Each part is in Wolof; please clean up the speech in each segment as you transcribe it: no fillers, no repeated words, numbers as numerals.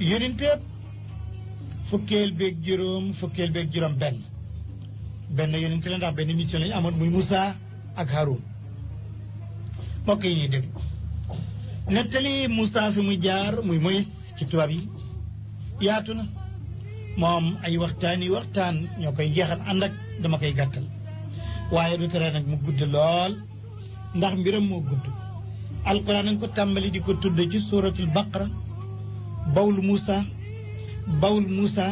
yonente fukkeel beeg juróom benn yonente la ndax benn mission lañu amoon muy Moussa ak Haroun mbokk yi ñuy dégg nettali Moussa fi muy jaar muy Moïse ci tubaab yi yaatu na moom ay waxtaan ñoo koy jeexal ànd ak dama koy gàttal waaye du tere nag mu gudd lool ndax mbiram moo gudd alquran nañ ko tàmbali di ko tudd ci suratul baqara bawul Moussa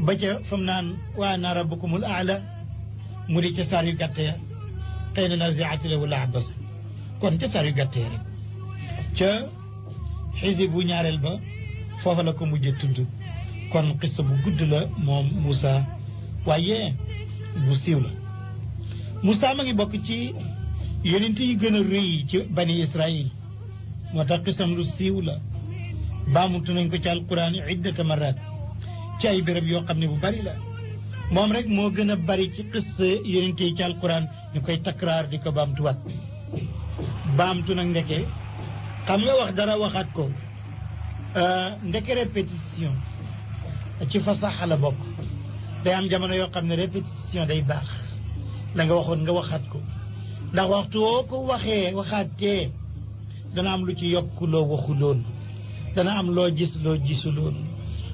ba ca fam naan wa ana rabbukumul aala mu di ca saar yu gàtt ya xëy na naziaati la wala abas kon ca saar yu gàtt ya rek ca xisib bu ñaareel ba foofa la ko mujjee tudd kon xissa bu gudd la moom Moussa waaye bu siiw la Moussa ma ngi bokk ci yonent yi gën a rëy ci bani Israil moo tax xissam lu siiw la baamutu nañ ko ci alquran iddata marat ci ay béréb yoo xam ne bu bari la moom rek moo gën a bari ci xissa yonent yi ci alquran ñu koy takraar di ko baamtuwaat baamtu nag ndeke xam nga wax dara waxaat ko ndeke répétition ci fasaxa la bokk day am jamono yoo xam ne répétition day baax la nga waxoon nga waxaat ko ndax waxtu woo ko waxaatee dana am lu ci yokk loo waxuloon dana am loo gis loo gisuloon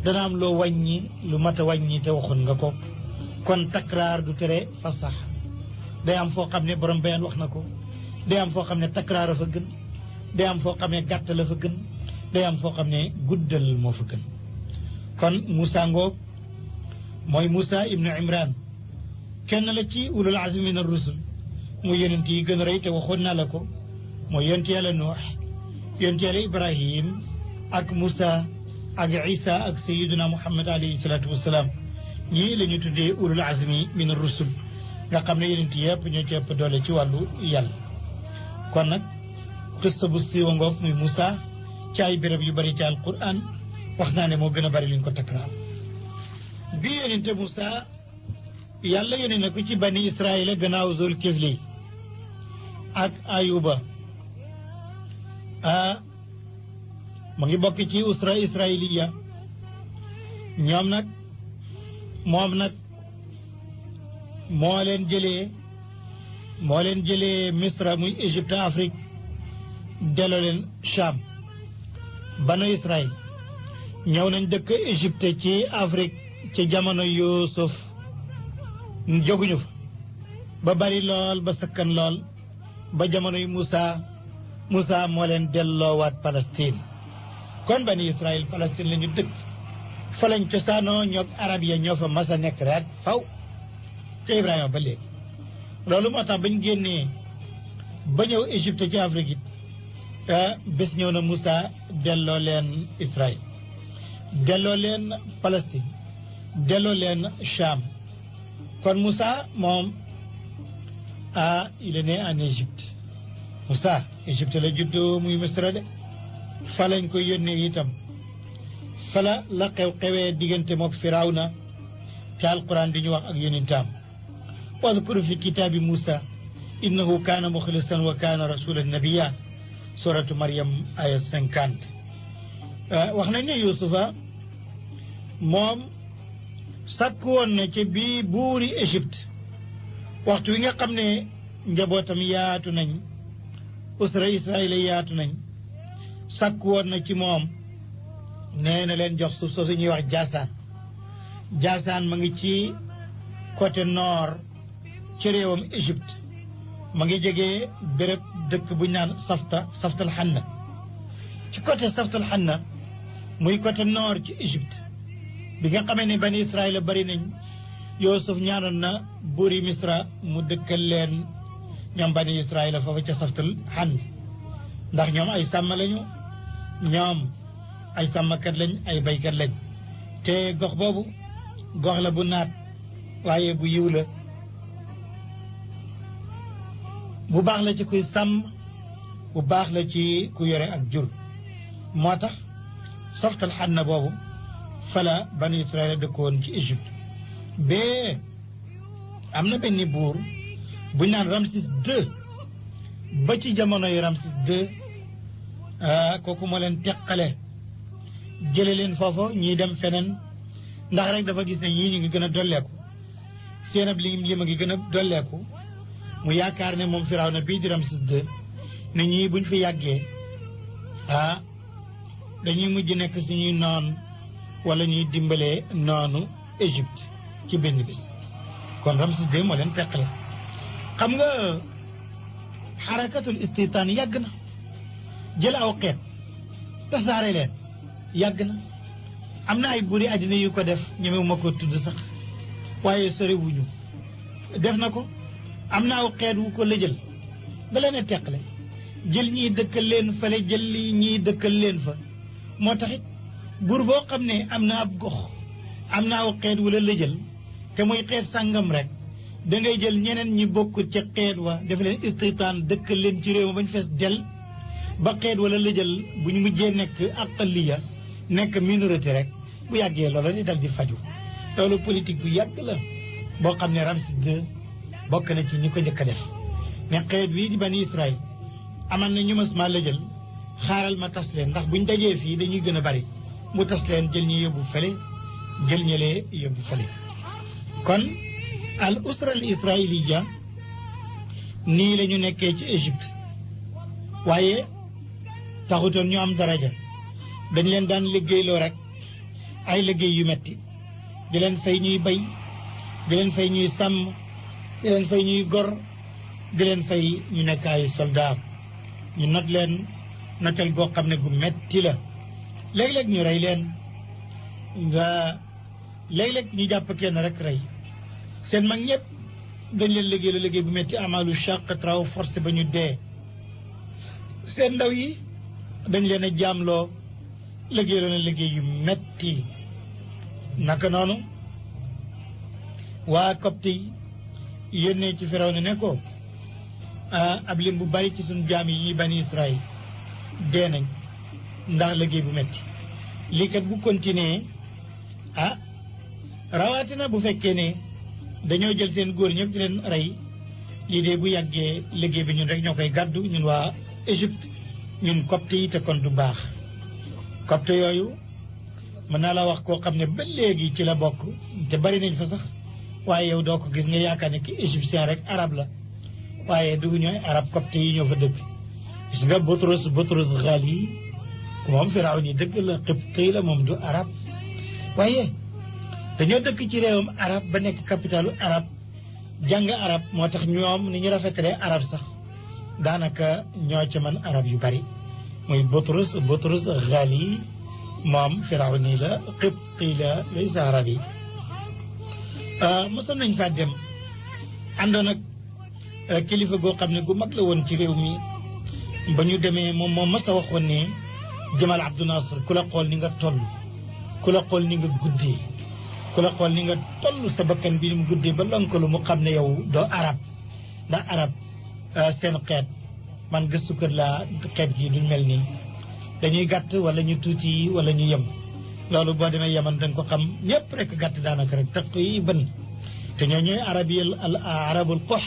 dana am loo wàññi lu mat a wàññi te waxoon nga ko kon takraar du tere fasax day am foo xam ne borom bayaan wax na ko day am foo xam ne takraar a fa gën day am foo xam ne gàtt la fa gën day am foo xam ne guddal moo fa gën kon Moussa ngoog mooy Moussa ibnu Imran kenn la ci ulul azmi min ar-rusul mu yonent yi gën a rëy te waxoon naa la ko mooy yonent yàlla Nuux yonent yàlla Ibrahim ak Moussa ak Isa ak Sayyiduna Muhammad alayhi salaatu wassalaam ñii la ñu tuddee ulul azmi min ar-rusul nga xam ne yonent yëpp ñoo ci ëpp doole ci wàllu yàlla kon nag xissa bu siiwa ngoog muy Moussa ci ay béréb yu bari ci alquran wax naa ne moo gën a bari luñ ko takraar bi yonente Moussa yàlla yónni na ko ci bani Israila gannaaw Zul Kifli ak Ayuba mu ngi bokk ci usra israiliya moom nag moo leen jëlee Misra muy Égypte Afrique delloo leen Cham banu Israël ñëw nañ dëkk Égypte ci Afrique ci jamono Yuusuf jóguñu fa ba bari lool ba sakkan lool ba jamono yu Moussa moo leen delloowaat Palestine kon bani Israël Palestine la ñu dëkk fa lañ cosaanoo ñoog arab ya ñoo fa mas a nekk rek faw ca Ibrahima ba léegi loolu moo tax bañ génnee ba ñëw Égypte ci Afrique it bés ñëw na Moussa delloo leen Israël delloo leen Palestine delloo leen Cham kon Moussa moom il est né en Égypte Moussa Égypte la juddoo muy Misra de fa lañ ko yónnee itam fa la xew-xewee diggante mook Firawna ci alquran di ñu wax ak yonentam wadkur fi kitaabi Moussa innahu kaana muxlisan wa kaana rasulan nabiyya suratu Maryam aya 50 wax nañ ne Yuusufa moom sàkk woon na ci bii buuri Égypte waxtu wi nga xam ne njabootam yaatu nañ usra Israël yaatu nañ sàkk woon na ci moom nee na leen jox suuf soosu ñuy wax Jaasaan ma ngi ci côté nord ci réewam Égypte ma ngi jegee béréb dëkk bu ñu naan Saftal Hanna ci côté Saftal Hanna muy côté nord ci Égypte bi nga xamee ne bani Israël bari nañ Youssouf ñaanoon na buuri Misra mu dëkkal leen ñoom bani Israël foofu ca Saftal Hanna ndax ñoom ay sàmm lañu ñoom ay sàmmkat lañ ay baykat lañ te gox boobu gox la bu naat waaye bu yiw la bu baax la ci kuy sàmm bu baax la ci ku yore ak jur moo tax Saftal Hanna boobu fala bani Israël dëkkoon ci Égypte bee am na benn buur bu ñu naan Ramsis II ba ci jamono yi Ramsis II kooku moo leen teqale jële leen foofa ñii dem feneen ndax rek dafa gis ne ñii ñu ngi gën a dolleeku seen ab lim a ngi gën a dolleeku mu yaakaar ne moom Firawna bii di Ramsis II ne ñii buñ fi yàggee dañuy mujj nekk suñuy noon wala ñuy dimbalee noonu Égypte ci benn bis kon Ramsis II moo leen teqale xam nga xarakatul istitaan yàgg na jël aw xeet tasaare leen yàgg na am na ay buri àddina yu ko def ñemewu ma ko tudd sax waaye sorewuñu def na ko am na aw xeet wu ko lëjël ba leen a teqale jël ñii dëkkal leen fale jël li ñii dëkkal leen fa moo taxit buur boo xam ne am na ab gox am na aw xeet wu la lëjël te muy xeet sàngam rek da ngay jël ñeneen ñi bokkut ca xeet wa def leen istitaan dëkkal leen ci réew ma ba ñu fees del ba xeet wala lëjël bu ñu mujjee nekk aqaliya nekk minorité rek bu yàggee loola di dal di faju loolu politique bu yàgg la boo xam ne Ramsis II bokk na ci ñi ko njëkk a def ne xeet bii di bani Israël aman na ñu mas maa lëjël xaaral ma tas leen ndax buñ dajee fii dañuy gën a bari mu tas leen jël ñi yóbbu fële jël ñëlee yóbbu fële kon al usra al israiliya nii la ñu nekkee ci Égypte waaye taxutoon ñu am daraja dañ leen daan liggéeyloo rek ay liggéey yu metti di leen fay ñuy bay di leen fay ñuy sàmm di leen fay ñuy gor di leen fay ñu nekk ay soldat ñu not leen notel goo xam ne gu metti la léeg-léeg ñu rey leen nga léeg-léeg ñu jàpp kenn rek rey seen mag ñëpp dañ leen liggéey liggéey bu metti amalu chaq traw forcé ba ñu dee seen ndaw yi dañ leen a jaamloo liggéey loona liggéey yu metti naka noonu waa Copte yi yónnee ci Firawna ne ko ab lim bu bari ci suñu jaam yi ñuy bani Israël dee nañ ndax liggéey bu metti lii kat bu continuer rawatina bu fekkee ne dañoo jël seen góor ñëpp di leen rey lii de bu yàggee liggéey bi ñun rek ñoo koy gàddu ñun waa Égypte ñun Copte yi te kon du baax Copte yooyu mën naa la wax koo xam ne ba léegi ci la bokk te bari nañ fa sax waaye yow doo ko gis nga yaakaar ne ki égyptien rek arab la waaye dugg ñooy arab Copte yi ñoo fa dëkk gis nga Boutros Ghali moom Firawna yi dëgg la Qibti la moom du arab waaye dañoo dëkk ci réewam arab ba nekk capitalu arab jàng arab moo tax ñoom ni ñu rafetalee arab sax daanaka ñoo ca man arab yu bari muy Boutros Ghali moom Firawna la Qibti la laysa arab yi mosoon nañ faa dem àndoon ak kilifa goo xam ne gu mag la woon ci réew mi ba ñu demee moom mas a waxoon ne Jamal Abdou Nasser ku la xool ni nga toll ku la xool ni nga guddee ku la xool ni nga toll sa bakkan bi ni mu guddee ba lonkalu mu xam ne yow doo arab ndax arab seen xeet man gëstu kër laa xeet gi duñ mel nii dañuy gàtt wala ñu tuuti wala ñu yem loolu boo demee yaman danga ko xam ñëpp rek gàtt daanaka rek taq yi bën te ñoo ñooy arabul qox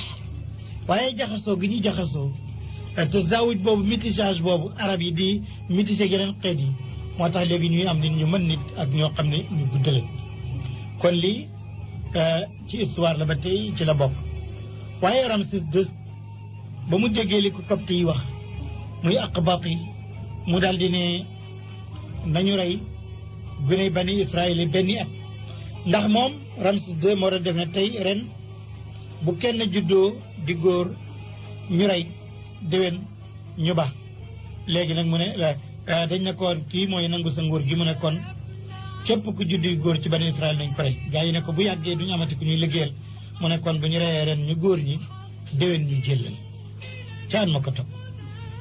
waaye jaxasoo gi ñu jaxasoo te zawuj boobu métissage boobu arab yi di métissé yeneen xeet yi moo tax léegi ñuy am nit ñu mën nit ak ñoo xam ne ñu guddale kon lii ci histoire la ba tey ci la bokk waaye Ramsis II ba mu déggee li ko Copte yi wax muy aqbat yi mu daal di ne nañu rey gune bani Israël benn at ndax moom Ramsis II moo doon def ne tey ren bu kenn juddoo di góor ñu rey déwén ñu ba léegi nag mu ne dañ ne koon kii mooy nangu sa nguur gi mu ne kon képp ku juddu góor ci bani Israël nañ ko rey gaa yi ne ko bu yàggee duñu amati ku ñuy liggéeyal mu ne kon bu ñu reyee ren ñu góor ñi déwén ñu jëllal caan ma ko topp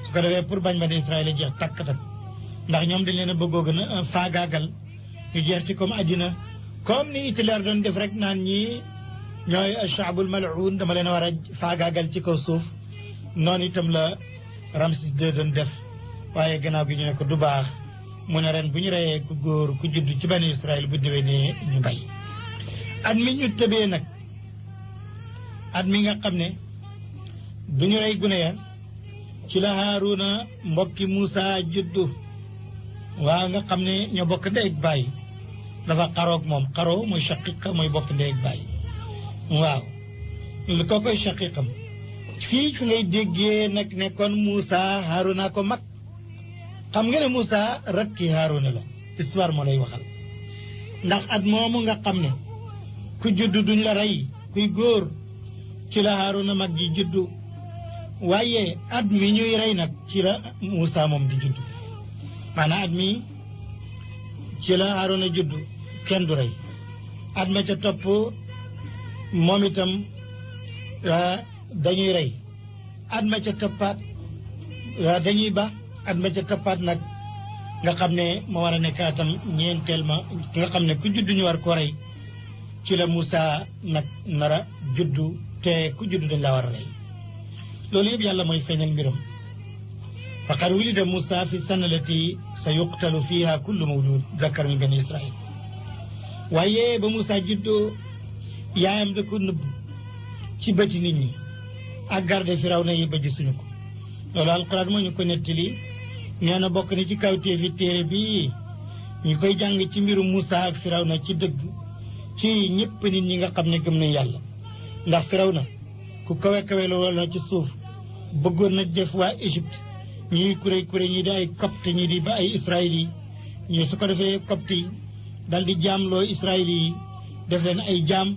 su ko defee pour bañ bani Israël a jeex takk-takk ndax ñoom dañ leen a bëggoo gën a faagaagal ñu jeex ci comme àddina comme ni Hitler doon def rek naan ñii ñooy shaabul mal'un dama leen a war a faagaagal ci kaw suuf noonu itam la Ramsis II doon def waaye gannaaw gi ñu ne ko du baax mu ne ren bu ñu reyee ku góor ku judd ci bani Israël bu déwénee ñu bay at mi ñu tëbee nag at mi nga xam ne du ñu rey gune ya ci la Haaruna mbokki Muusa juddu waaw nga xam ne ñoo bokk ndey ak baay dafa xaroog moom xaroo mooy shaqiqa mooy bokk ndey ak baay waaw lu ko koy shaqiqam fii fi ngay déggee nag ne kon Moussa Haaruna ko mag xam nga ne Moussa rakki Haaruna la histoire moo lay waxal ndax at moomu nga xam ne ku juddu duñ la rey kuy góor ci la Haaruna mag ji juddu waaye at mi ñuy rey nag ci la Moussa moom di juddu maanaam at mi ci la Haaruna juddu kenn du rey at ma ca topp moom itam dañuy rey at ma ca toppaat dañuy ba at ma ca toppaat nag nga xam ne ma war a nekk atam ñeenteel ma nga xam ne ku juddu ñu war ko rey ci la Moussa nag nara juddu te ku juddu dañ la war a rey loolu yëpp yàlla mooy feeñal mbiram faqad wulida Moussa fi sanalati sa yuqtalu fiha kullu mawlud zakar min bani Israil waaye ba Moussa juddoo yaayam da ko nëbb ci bëti nit ñi ak garde Firawna yi ba gisuñu ko loolu alquran moo ñu ko nettali nee na bokk na ci kawteefi téere bi ñu koy jàng ci mbiru Moussa ak Firawna ci dëgg ci ñëpp nit ñi nga xam ne gëm nañ yàlla ndax Firawna ku kawe la wala ci suuf bëggoon na def waa Égypte ñii kuré ñii di ay copte ñii di ba ay israël yi ñii su ko defee copte yi dal di jaamloo israël yi def leen ay jaam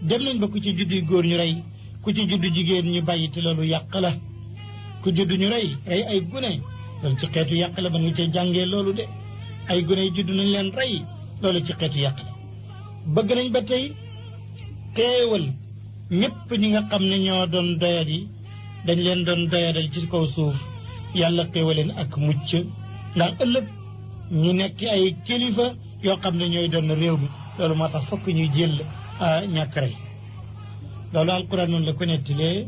dem nañ ba ku ci juddu góor ñu rey ku ci juddu jigéen ñu bàyyi te loolu yàq la ku juddu ñu rey ay gune loolu ci xeetu yàq la ba ñu cee jàngee loolu de ay gune yi juddu nañ leen rey loolu ci xeetu yàq la bëgg nañ ba tey teewal ñëpp ñi nga xam ne ñoo doon doyat yi dañ leen doon doyadal ci kaw suuf yàlla teewaleen ak mucc ndax ëllëg ñu nekk ay kilifa yoo xam ne ñooy doon réew mi loolu moo tax fokk ñuy jël ñàkk rey loolu alquran noonu la ko nettalee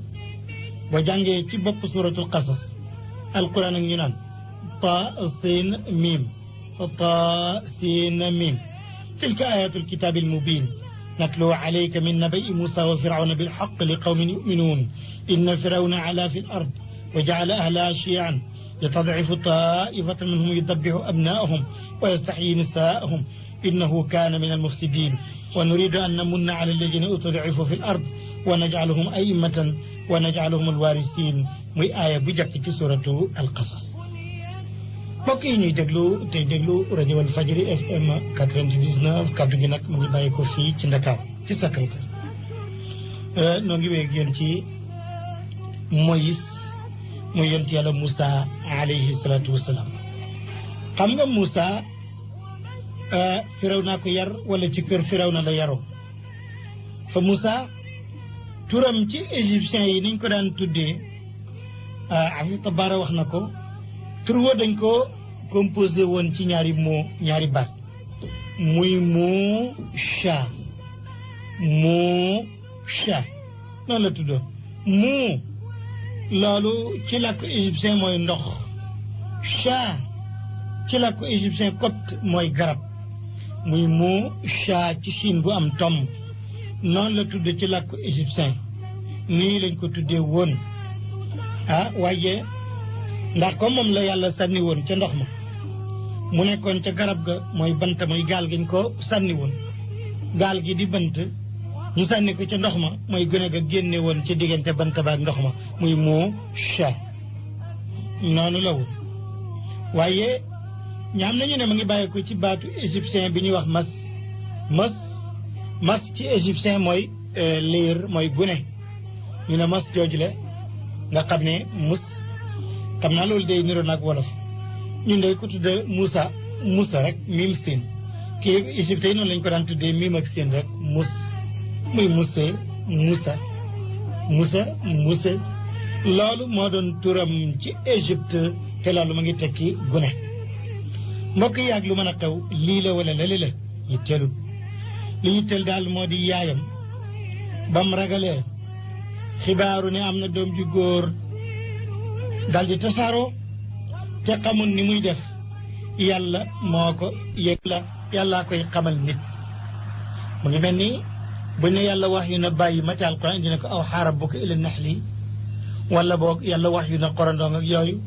boo jàngee ci bopp suratul qasas alquran ak ñu naan ta sin mim tilka ayatul kitaabil mubin نتلو عليك من نبأ موسى وفرعون بالحق لقوم يؤمنون إن فرعون علا في الأرض وجعل أهلها شيعا يستضعف طائفة منهم يذبح أبناءهم ويستحيي نساءهم إنه كان من المفسدين ونريد أن نمن على الذين أضعفوا في الأرض ونجعلهم أئمة ونجعلهم الوارثين muy aaya bu jàkk ci suratu alqasas mbokk yi ñuy déglu rajo Walfadjri FM 99 kaddu gi nag mu ngi bàyyi ko fii ci Ndakaaru ci Sacré-Cœur noo ngi wéeg yéen ci Moïse muy yonent yàlla Moussa alayhi salaatu wasalaam xam nga Moussa Firawna ko yar wala ci kër Firawna la yaroo fa Moussa turam ci égyptien yi niñ ko daan tuddee Afif Tabara wax na ko tur woo dañ ko composé woon ci ñaari baat muy Moussa noonu la tuddoon mu loolu ci làkku égyptien mooy ndox cha ci làkku égyptien copte mooy garab muy Moussa ci Chine bu am tomb noonu la tudd ci làkku égyptien nii lañ ko tuddee woon waaye ndax comme moom la yàlla sànni woon ca ndox ma mu nekkoon ca garab ga mooy bant mooy gaal gi ñu ko sànni woon gaal gi di bant ñu sànni ko ca ndox ma mooy gone ga génne woon ca diggante bant ba ak ndox ma muy Moussa noonu la woon waaye ñaam nañu ne ma ngi bàyyi ko ci baatu égyptien bi ñuy wax mas ci égyptien mooy liir mooy gune ñu ne mas jooju le nga xam ne xam naa loolu day niroo nag wolof ñun day ko tudde Moussa rek mim seen kii égypte yi noonu lañu ko daan tuddee mim ak seen rek muy Moussa loolu moo doon turam ci Égypte te loolu ma ngi tekki gune mbokk yi ak lu mën a xew lii la wala lali la yitteelul li yitteel daal moo di yaayam bam ragalee xibaaru ne am na doom ju góor dal di tasaaroo te xamul ni muy def yàlla moo ko yëg la yàllaa koy xamal nit mu ngi mel ni bu ne yàlla wax yu na bàyyi ma te alquran dina ko aw rabbuka ila naxli wala boog yàlla wax yu na xorandoom ak yooyu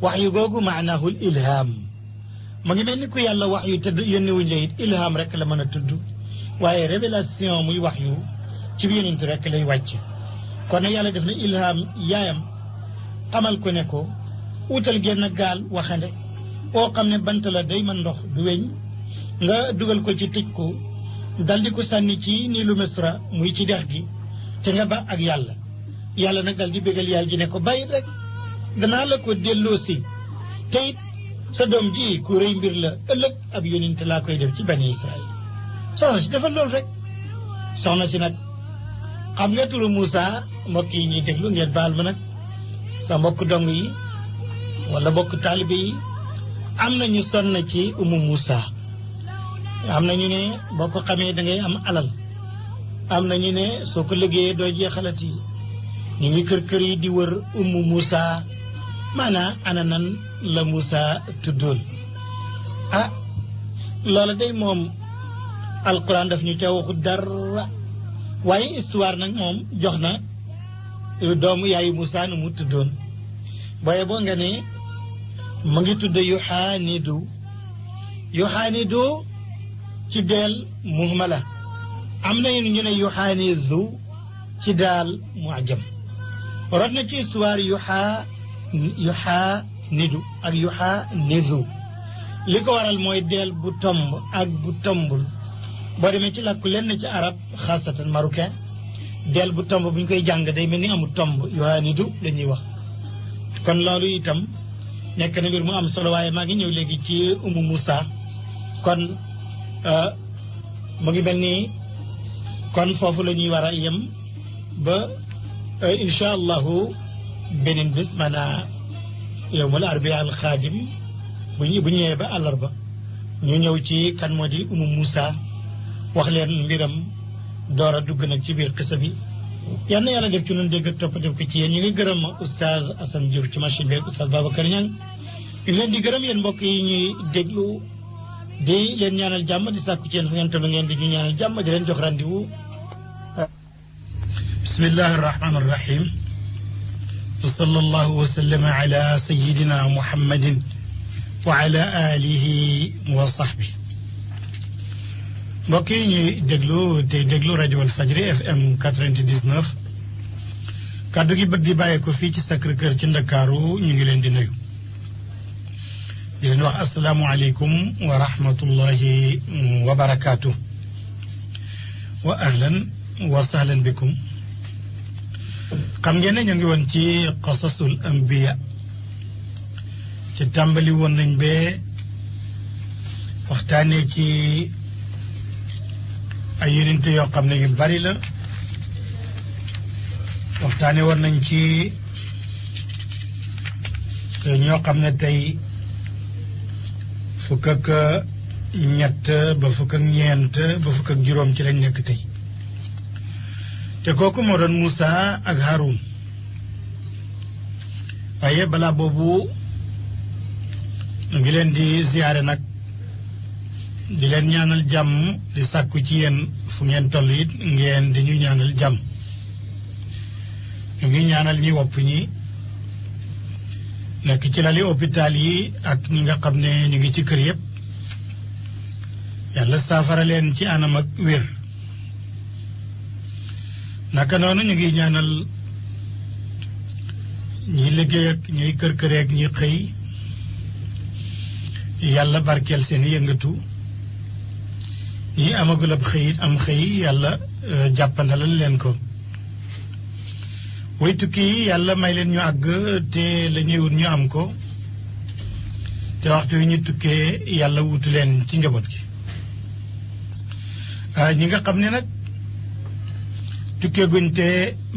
wax yu googu maanaahul ilham ma ngi mel ni ku yàlla wax yu tëdd yónni wuñ la it ilham rek la mën a tudd waaye révélation muy wax yu ci bi yonent rek lay wàcc kon nag yàlla def na ilham yaayam xamal ko ne ko wutal génn gaal waxande oo xam ne bant la day mën ndox du weñ nga dugal ko ci tëj ko daldi ko sànni ci Niilu Misra muy ci dex gi te nga ba ak yàlla nag dal di bégal yaay ji ne ko bàyyi rek danaa la ko delloosi te it sa doom ji ku rëy mbir la ëllëg ab yónent laa koy def ci bani Israël soxna si defal loolu rek soxna si nag xam nga turu Moussa mbokk yi ñuy déglu ngeen baal ma nag sa mbokk dong yi wala mbokk taalibe yi am na ñu sonn ci umu Moussa am na ñu ne boo ko xamee da ngay am alal am na ñu ne soo ko liggéeyee doo jeexalati ñu ngi kër yi di wër umu Moussa maanaam ana nan la Moussa tuddoon loola day moom alquran daf ñu ca waxu dara waaye histoire nag moom jox na doomu yaayu Moussa nu mu tuddoon booye boo nga ne mu ngi tudd Yoxaanidu ci deel muhmala am na ñu ne Yoxaanidu ci daal muajam rot na ci histoire Yoxaanidu ak Yoxaanidu li ko waral mooy deel bu tomb ak bu tombul boo demee ci làkku lenn ci arab xaasatan marocain deel bu tomb bu ñu koy jàng day mel ni amul tomb Yoxaanidu la ñuy wax kon loolu itam nekk na mbir mu am solo waaye maa ngi ñëw léegi ci umu Moussa kon mu ngi mel ni kon foofu la ñuy war a yem ba incha allahu beneen bés maanaam yowmal arbia al xaadim bu ñëwee ba àllarba ñu ñëw ci kan moo di umu Moussa wax leen mbiram door a dugg nag ci biir xisa bi yal na yàlla def ci noonu dégg ak topp def ko ci yéen ñu ngi gërëm oustaz Assane Diouf ci machine bi oustaz Babacar Niang ñu leen di gërëm yéen mbokk yi ñuy déglu di leen ñaanal jàmm di sàkku ci yéen fu ngeen toll ngeen di ñu ñaanal jàmm di leen jox rendez-vous. bismillahi arrahmani arrahim wa sallallahu wa sallama ala sayidina muhammadin wa ala alihi wa sahbi mbokk yi ñuy déglu rajo Walfadjri FM 99 kaddu gi bët di bàyyee ko fii ci Sacré-Cœur ci Ndakaaru ñu ngi leen di nuyu di leen wax asalaamualeykum wa rahmatullahi wa barakaatu wa ahlan wa sahlan bikum xam ngeen ne ñu ngi woon ci qasasul anbiya ci tàmbali woon nañ bee waxtaanee ci ay yonent yoo xam ne yu bari la waxtaane woon nañ ci ñoo xam ne tey fukk ak ñett ba fukk ak ñeent ba fukk ak juróom ci lañ nekk tey te kooku moo doon Moussa ak Haroun waaye balaa boobu ñu ngi leen di ziyaare nag di leen ñaanal jàmm di sàkku ci yéen fu ngeen toll it ngeen di ñu ñaanal jàmm ñu ngi ñaanal ñi wopp ñi nekk ci lali hôpital yi ak ñi nga xam ne ñu ngi ci kër yëpp yàlla saafara leen ci anam ak wér naka noonu ñu ngi ñaanal ñi liggéey ak ñuy kër ak ñi xëy yàlla barkeel seen yëngatu ñi amagul ab xëyit am xëy yàlla jàppandalal leen ko way tukki yi yàlla may leen ñu àgg te la ñuy wut ñu am ko te waxtu wi ñu tukkee yàlla wutu leen ci njaboot gi ñi nga xam ne nag tukkee guñ te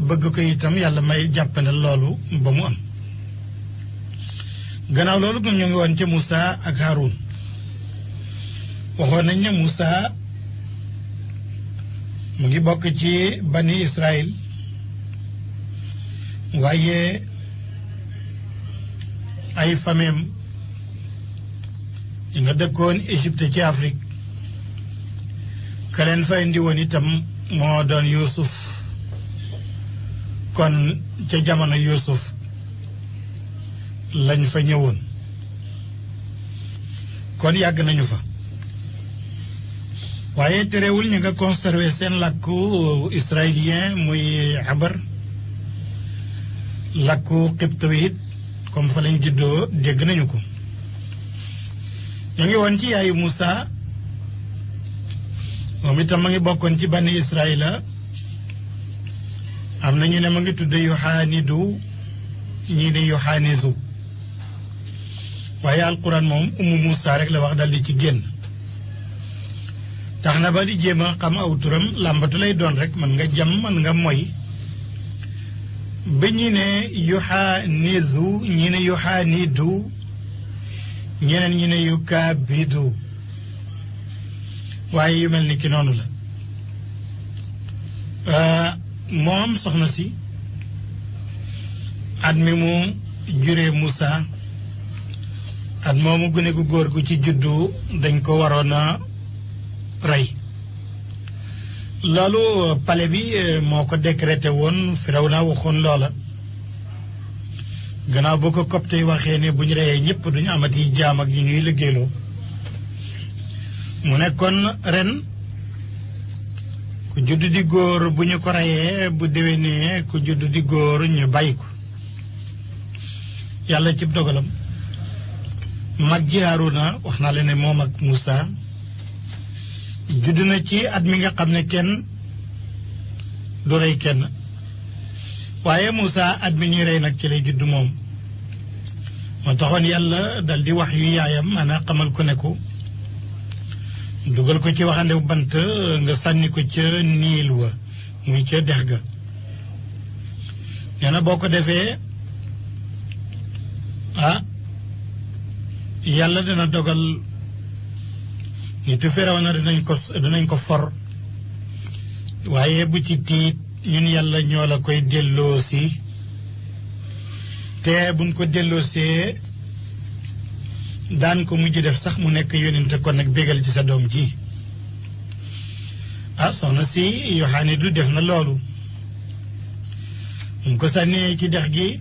bëgg ko itam yàlla may jàppandal loolu ba mu am gannaaw loolu ñu ngi woon ca Moussa ak Haroun waxoon nañ ne Moussa mu ngi bokk ci bani Israël waaye ay fameem yi nga dëkkoon Égypte ci Afrique ka leen fa indi woon itam moo doon Yuusuf kon ca jamono Yuusuf lañ fa ñëwoon kon yàgg nañu fa waaye terewul ñu nga conservé seen làkku israélien muy abar làkku xibtawit comme fa lañ juddoo dégg nañu ko ñu ngi woon ci yaayu Moussa moom itam ma ngi bokkoon ci bani Israëla am na ñu ne ma ngi tudd Yoxaanidu ñii ne Yoxaanisu waaye alquran moom umu Moussa rek la wax dal di ci génn tax na ba di jéem a xam aw turam làmbatu lay doon rek mën nga jam mën nga moy ba ñi ne Yoxaanisu ñi ne Yoxaanidu ñeneen ñi ne Yukaabidu waaye yu mel ni ki noonu la moom soxna si at mi mu juree Moussa at moomu gune gu góor gu ci juddu dañ ko waroon a rey loolu pale bi moo ko décrété woon Firawna waxoon loola gannaaw boo ko copte yi waxee ne bu ñu reyee ñëpp duñu amati jaam ak ñi ñuy liggéeyloo mu nekkoon ren ku judd di góor bu ñu ko reyee bu déwénee ku judd di góor ñu bàyyi ko yàlla ci dogalam mag ji Haaruna wax naa leen ne moom ak Moussa judd na ci at mi nga xam ne kenn du rey kenn waaye Moussa at mi ñuy rey nag ci lay judd moom moo taxoon yàlla dal di wax yu yaayam maanaam xamal ko ne ko dugal ko ci waxandew bant nga sànni ko ca niil wa muy ca dex ga nee na boo ko defee yàlla dina dogal nitu Firawna dinañ ko for waaye bu ci tiit ñun yàlla ñoo la koy delloosi te buñ ko delloosee daan ko mujj def sax mu nekk yónnente kon nag bégal ci sa doom ji soxna si Yoxaanidu def na loolu mu ko sànnee ci dex gi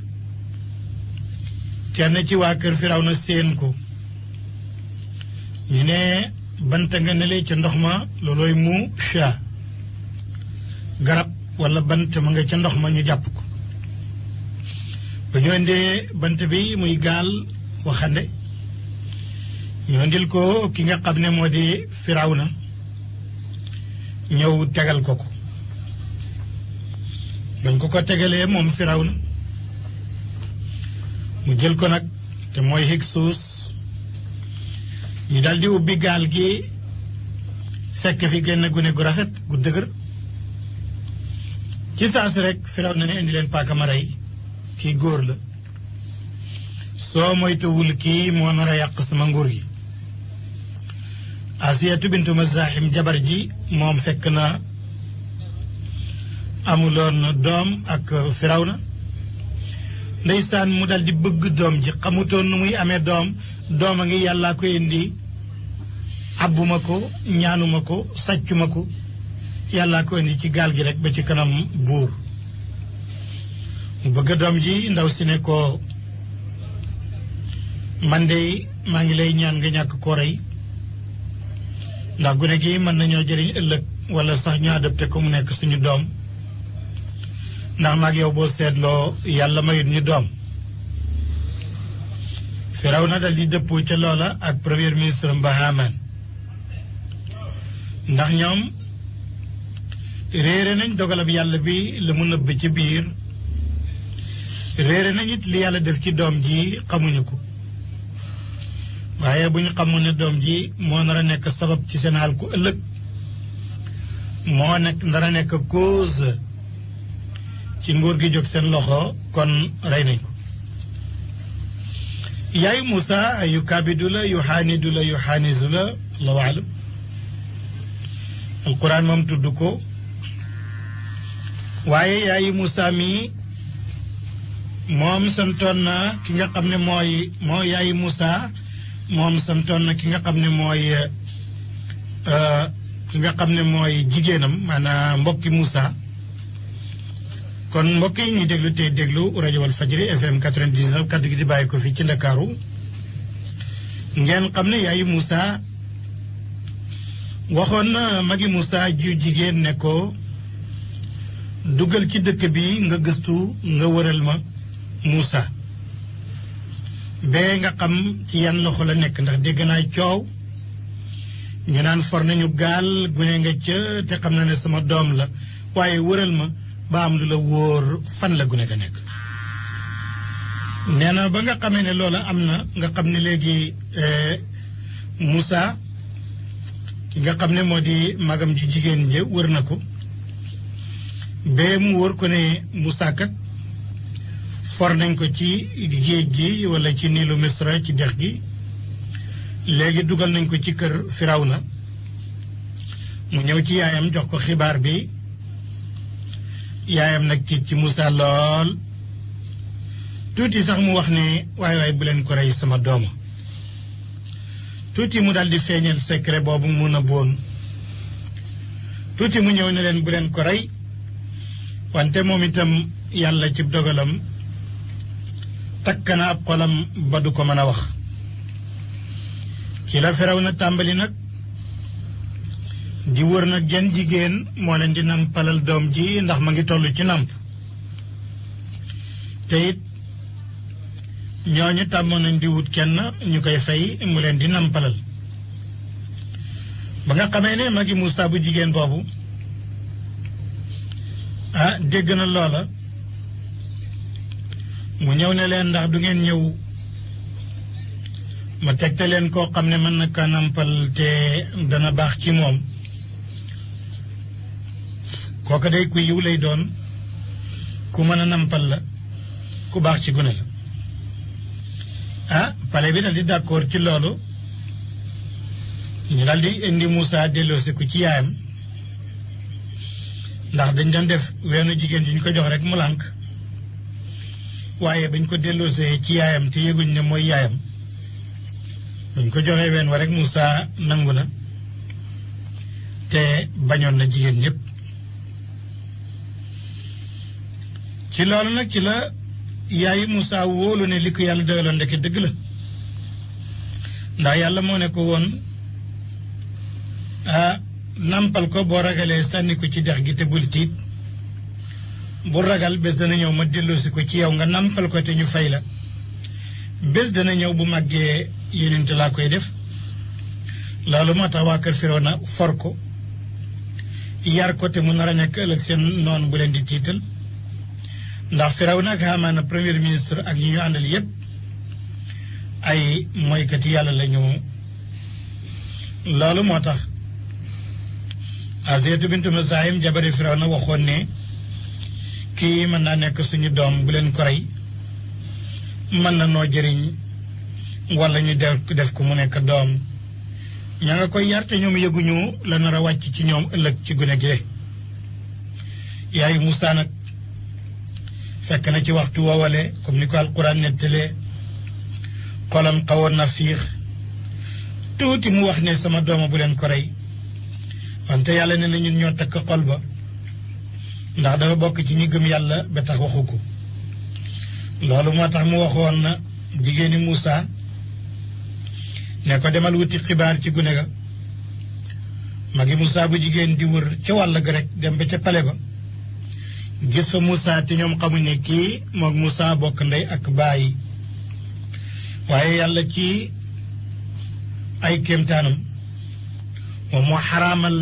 kenn ci waa kër Firawna séen ko ñu ne banta nga nelee ca ndox ma loolooy mu sha garab wala bant ma nga ca ndox ma ñu jàpp ko ba ñu indee bant bi muy gaal waxande ñu indil ko ki nga xam ne moo di Firawna ñëw tegal ko ko bañ ko tegalee moom Firawna mu jël ko nag te mooy Hyksos ñu daldi ubbi gaal gi fekk fi génn gune gu rafet gu dëgër ci saas rek Firawna ne indi leen paaka ma rey kii góor la soo moytuwul kii moo nar a yàq sama nguur gi Asiyatu bintu Mazahim jabar ji moom fekk na amuloon doom ak Firawna ndeysaan mu dal di bëgg doom ji xamutoon nu muy amee doom a ngi yàllaa ko indi abbuma ko ñaanuma ko sàccuma ko yàllaa ko indi ci gaal gi rek ba ci kanam buur mu bëgg doom ji ndaw si ne ko man de maa ngi lay ñaan nga ñàkk ko rey ndax gune gi mën nañoo jëriñ ëllëg wala sax ñu adopté ko mu nekk suñu doom ndax maag yow boo seetloo yàlla mayut ñu doom Firawna dal di dëppoo ca loola ak premier ministre ba Haamaan ndax ñoom réere nañ dogalab yàlla bi la mu nëbb ci biir réere nañ it li yàlla def ci doom ji xamuñu ko waaye bu ñu xamul ne doom ji moo nar a nekk sabab ci seen xal ku ëllëg moo nekk nar a nekk cause ci nguur gi jóg seen loxo kon rey nañ ko yaayu Moussa yu kaabidu la yu xaanidu la yu xaanisu la allahu alam alquran moom tudd ko waaye yaayu Moussa mi moom santoon na ki nga xam ne moo yaayu Moussa moom santoon na ki nga xam ne mooy jigéenam maanaam mbokki Moussa kon mbokk yi ñuy déglu tey déglu rajo Walfadjri FM 99 kaddu gi di bàyyi ko fii ci Ndakaaru ngeen xam ne yaayu Moussa waxoon na magi Moussa ju jigéen ne ko dugal ci dëkk bi nga gëstu nga wëral ma Moussa bee nga xam ci yan loxo la nekk ndax dégg naa coow ñu naan for nañu gaal gune nga ca te xam na ne sama doom la waaye wëral ma ba am lu la wóor fan la gune ga nekk nee na ba nga xamee ne loola am na nga xam ne léegi Moussa ki nga xam ne moo di magam ji jigéen je wër na ko bee mu wër ko ne Moussa kat for nañ ko ci géej gi wala ci niilu Misra ci dex gi léegi dugal nañ ko ci kër Firawna mu ñëw ci yaayam jox ko xibaar bi yaayam nag tiit ci Moussa lool tuuti sax mu wax ne waay bu leen ko rey sama dooma tuuti mu daldi feeñal secret boobu mu nëbboon tuuti mu ñëw ne leen bu leen ko rey wante moom itam yàlla ci dogalam takk na ab xolam ba du ko mën a wax ci la Firawna tàmbali nag di wër nag jenn jigéen moo leen di nampalal doom ji ndax ma ngi toll ci namp te it ñooñu tàmmoon nañ di wut kenn ñu koy fay mu leen di nampalal ba nga xamee ne magi Moussa bu jigéen boobu dégg na loola mu ñëw ne leen ndax du ngeen ñëw ma tegte leen koo xam ne mën na ka nampal te dana baax ci moom kooka day ku yiw lay doon ku mën a nampal la ku baax ci gune la pale bi dal di d'accord ci loolu ñu dal di indi Moussa delloosi ko ci yaayam ndax dañ doon def weenu jigéen ji ñu ko jox rek mu lànk waaye bañ ko delloosee ci yaayam te yëguñ ne mooy yaayam bañ ko joxee ween wa rek Moussa nangu na te bañoon na jigéen ñëpp ci loolu nag ci la yaayu Moussa wóolu ne li ko yàlla doyaloon ndeke dëgg la ndax yàlla moo ne ko woon nampal ko boo ragalee sànni ko ci dex gi te bul tiit bu ragal bés dana ñëw ma delloosi ko ci yow nga nampal ko te ñu fay la bés dana ñëw bu màggee yonent laa koy def loolu moo tax waa kër Firawna for ko yar ko te mu nar a nekk ëllëg seen noonu bu leen di tiital ndax Firawna ak Haamaana premier ministre ak ñi ñu àndal yépp ay moykati yàlla la ñu loolu moo tax Asiyatu bintu Mazaahim jabari Firawna waxoon ne kii mën naa nekk suñu doom bu leen ko rey mën na noo jëriñ wala ñu def ko mu nekk doom ña nga koy yar te ñoom yëguñu la nar a wàcc ci ñoom ëllëg ci gune gi yaayu Moussa nag fekk na ci waxtu woowale comme ni ko alquran nettalee xolam xawoon na fiix tuuti mu wax ne sama dooma bu leen ko rey wante yàlla ne na ñun ñoo takk xol ba ndax dafa bokk ci ñi gëm yàlla ba tax waxu ko loolu moo tax mu waxoon na jigéeni Moussa ne ko demal wuti xibaar ci gune ga magi Moussa bu jigéen di wër ca wàll ga rek dem ba ca pale ba gis fa Moussa te ñoom xamuñ ne kii moog Moussa bokk ndey ak baay waaye yàlla ci ay kéemtaanam moom moo xaraamal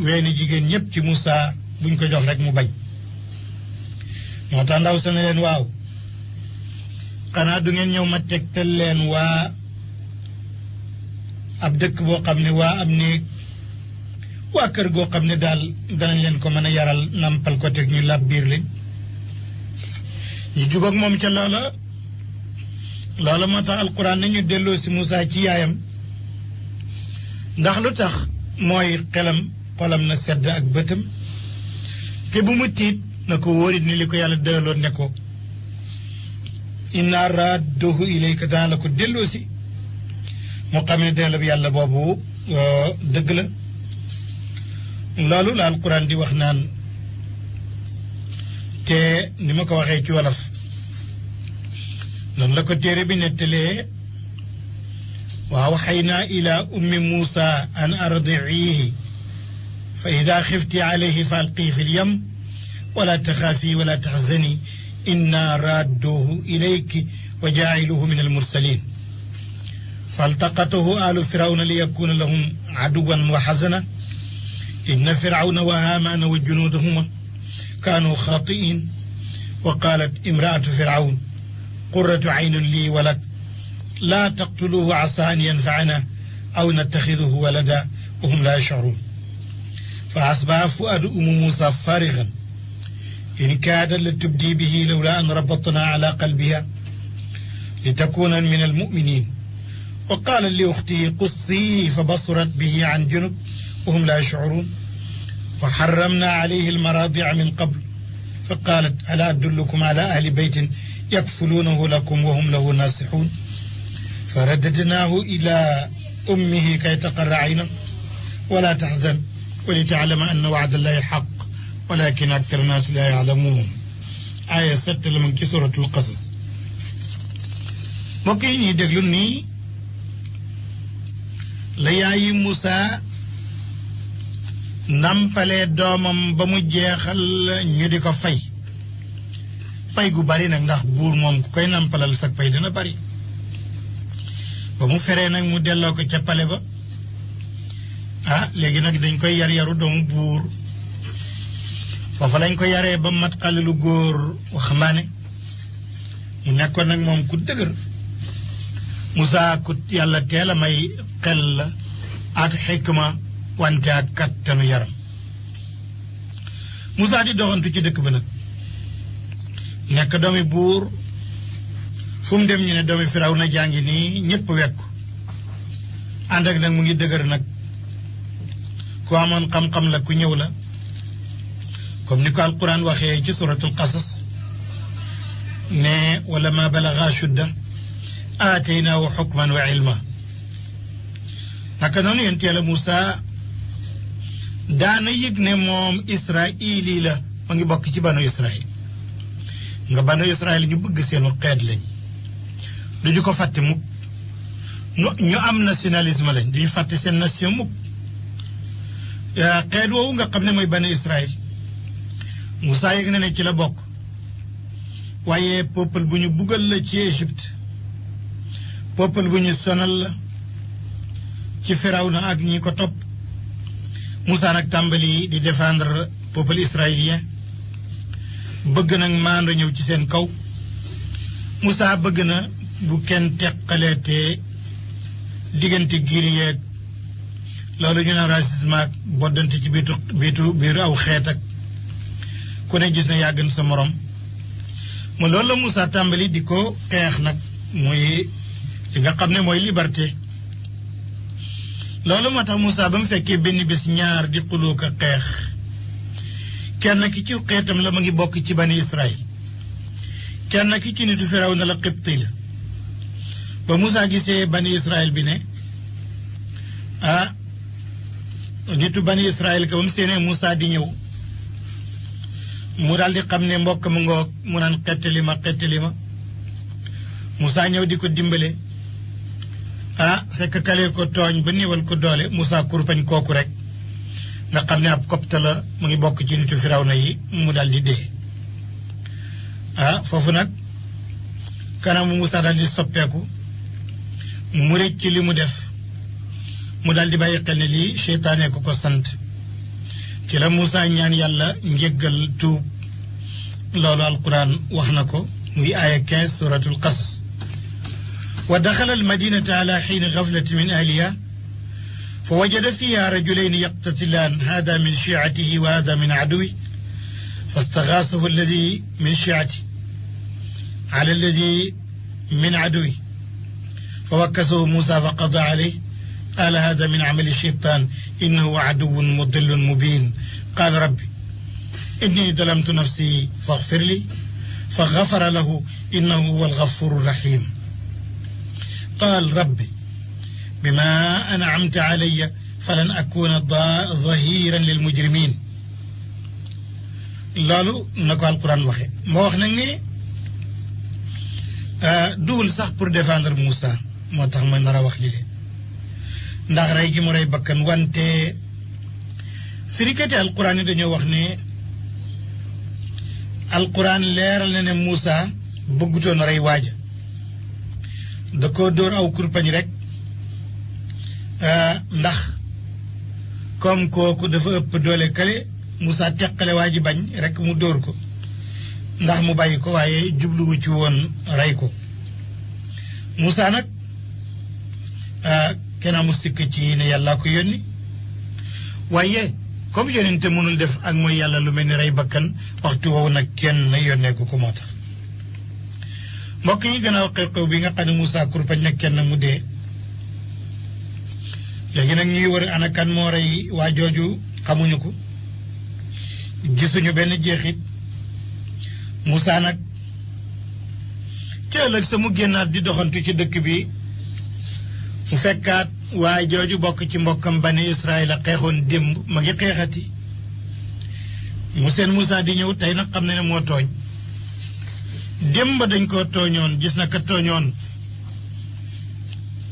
weeni jigéen ñépp ci Moussa buñ ko jox rek mu bañ moo tax ndaw sa ne leen waaw xanaa du ngeen ñëw ma tegtal leen waa ab dëkk boo xam ne waa am néeg waa kër goo xam ne daal danañ leen ko mën a yaral nampal ko teg ñu lab biir leen ñu jug ak moom ca loola moo tax alquran nañu delloo si Moussa ci yaayam ndax lu tax mooy xolam na sedd ak bëtam te bu mu tiit na ko wóorit ni li ko yàlla dëloon ne ko inna radduhu ilayka dana la ko delloo si moo xam ne delloo bi yàlla boobu dëgg la loolu la alquran di wax naan te ni ma ko waxee ci wolof noonu la ko téere bi nettalee وأوحينا إلى أم موسى أن أرضعيه فإذا خفت عليه فألقيه في اليم ولا تخافي ولا تحزني إنا رادوه إليك وجاعلوه من المرسلين فالتقطه آل فرعون ليكون لهم عدوا وحزنا إن فرعون وهامان وجنودهما كانوا خاطئين وقالت امرأة فرعون قرة عين لي ولك لا تقتلوه عسى أن ينفعنا أو نتخذه ولدا وهم لا يشعرون فأصبح فؤاد أم موسى فارغا إن كاد لتبدي به لولا أن ربطنا على قلبها لتكون من المؤمنين وقال لأخته قصي فبصرت به عن جنب وهم لا يشعرون وحرمنا عليه المراضع من قبل فقالت ألا أدلكم على أهل بيت يكفلونه لكم وهم له ناصحون فرددناه إلى أمه كي تقر عينه ولا تحزن ولتعلم أن وعد الله حق ولكن أكثر الناس لا يعلمون آية 6 من سورة القصص mbokk yi ñuy déglu nii la yaayi Musaa nampalee doomam ba mu jeexal ñu di ko fay pay gu bari nag ndax buur moom ku koy nampalal sag pay dina bari ba mu feree nag mu delloo ko ca pale ba léegi nag dañ koy yar yaru doomu buur foofa lañ ko yaree ba mat xale lu góor waxambaane mu nekkoon nag moom ku dëgër Musaa ku yàlla teel a may xel la ak xikma wante ak kattanu yaram Musaa di doxantu ci dëkk ba nag nekk doomi buur fu mu dem ñu ne doomi Firawna jàngi nii ñëpp wekku ànd ak nag mu ngi dëgër nag ku amoon xam-xam la ku ñëw la comme ni ko alquran waxee ci suratul qasas ne wala ma balaga shudda aataynaahu xukman wa ilma naka noonu yonent Yàlla Musaa daana yëg ne moom israili la ma ngi bokk ci banu Israil nga banu Israil ñu bëgg seenu xeet lañ duñu ko fàtte mukk ñu am nationalisme lañ duñu fàtte seen nation mukk xeet woowu nga xam ne mooy banu Israil Musaa yëg na ne ci la bokk waaye peuple bu ñu buggal la ci Égypte peuple bu ñu sonal la ci Firawna ak ñi ko topp Musaa nag tàmbali di défendre peuple israélien bëgg nag maando ñëw ci seen kaw Musaa bëgg na bu kenn teqaleetee diggante giir yeeg loolu ñu naan racisme ak boddante ci biiru aw xeet ak ku ne gis na yaa gën sa morom ma loolu la Musaa tàmbali di ko xeex nag muy li nga xam ne mooy liberté loolu moo tax Musaa ba mu fekkee benn bés ñaar di xuloo ko xeex kenn ki ci xeetam la ma ngi bokk ci bani Israël kenn ki ci nitu Firawna la Qibti la ba Musaa gisee bani Israël bi ne nitu bani Israël ka ba mu seenee Musaa di ñëw mu daal di xam ne mbokk mu ngoog mu naan xettali ma Musaa ñëw di ko dimbale fekk kale ko tooñ ba néewal ko doole Musaa kurpañ kooku rek nga xam ne ab copte la mu ngi bokk ci nitu Firawna yi mu daal di dee foofu nag kanamu Musaa daal di soppeeku mu rëcc ci li mu def mu daal di bàyyi xel ne lii seytaane ko ko sant ci la Musaa ñaan yàlla njéggal tuub loolu alquran wax na ko muy aaya 15 suratul qasas ودخل المدينة على حين غفلة من أهلها فوجد فيها رجلين يقتتلان هذا من شيعته وهذا من عدوه فاستغاثه الذي من شيعته على الذي من عدوه فوكسه موسى فقضى عليه قال هذا من عمل الشيطان إنه عدو مضل مبين قال ربي إني ظلمت نفسي فاغفر لي فغفر له إنه هو الغفور الرحيم قال ربي بما أنعمت علي فلن أكون ظهيرا للمجرمين loolu na ko alquran waxe moo wax nag ni duwul sax pour défendre Moussa moo tax ma nar a wax li leen ndax rey gi mu rey bakkan wante firikati alquran yi dañoo wax ne alquran leeral na ne Moussa bëggutoon rey waaja da ko dóor aw kurpañ rek ndax comme kooku dafa ëpp doole kale Moussa teqale waa ji bañ rek mu dóor ko ndax mu bàyyi ko waaye jubluwu ci woon rey ko Moussa nag kenn amul sikk ci ne yàlla ko yónni waaye comme yónnente mënul def ak mooy yàlla lu mel ni rey bakkan waxtu woowu nag kenn yónnee ko moo tax mbokk yi gannaaw xew-xew bi nga xam ne Moussa kurpañ nag kenn mu dee léegi nag ñuy wër ana kan moo rey waa jooju xamuñu ko gisuñu benn jeexit Moussa nag ci ëllëg sa mu génnaat di doxantu ci dëkk bi mu fekkaat waa jooju bokk ci mbokkam bani Israël a xeexoon démb ma ngi xeexati mu seen Moussa di ñëw tey nag xam na ne moo tooñ démb dañ ko tooñoon gis na ka tooñoon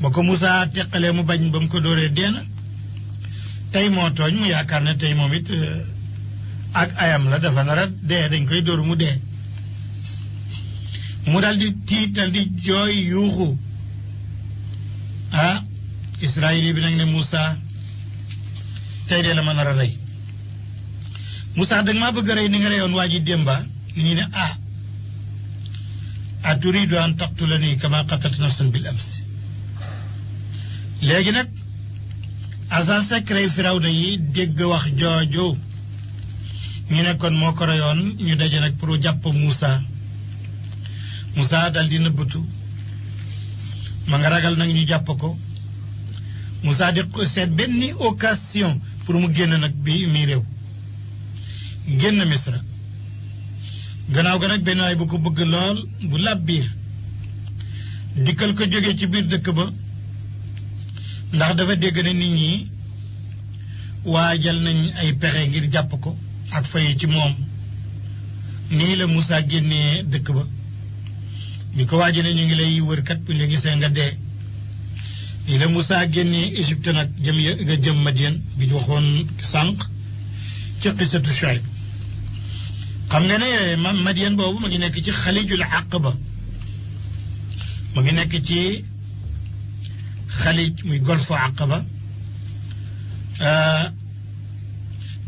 ba ko Moussa teqalee mu bañ ba mu ko dóoree dee na tey moo tooñ mu yaakaar ne tey moom it ak ayam la dafa nar a dee dañ koy dóor mu dee mu dal di tiit dal di jooy yuuxu Israël bi nag ne Moussa tey de la ma nar a rey Moussa danga maa bëgg a rey ni nga reyoon waa ji démba ñu ne aturidu an taqtulani kama qatalta nafsan bil ams léegi nag agent secret Firawna yi dégg wax jooju ñu ne kon moo ko reyoon ñu daje nag pour jàpp Moussa dal di nëbbatu ma nga ragal nag ñu jàpp ko Moussa di seet benn occasion pour mu génn nag bi mi réew génn Misra gannaaw ga nag benn waay bu ko bëgg lool bu lab biir dikkal ko jógee ci biir dëkk ba ndax dafa dégg ne nit ñi waajal nañ ay pexe ngir jàpp ko ak fay ci moom nii la Moussa génnee dëkk ba bi ko waaji ne ñu ngi lay wër kat bu ñu gisee nga dee nii la Moussa génnee Égypte nag jëm Madian bi ñu waxoon sànq ci qissatu Shuayb xam nga ne Madian boobu ma ngi nekk ci Xalijul Aqaba ma ngi nekk ci Xalij muy golfe Aqaba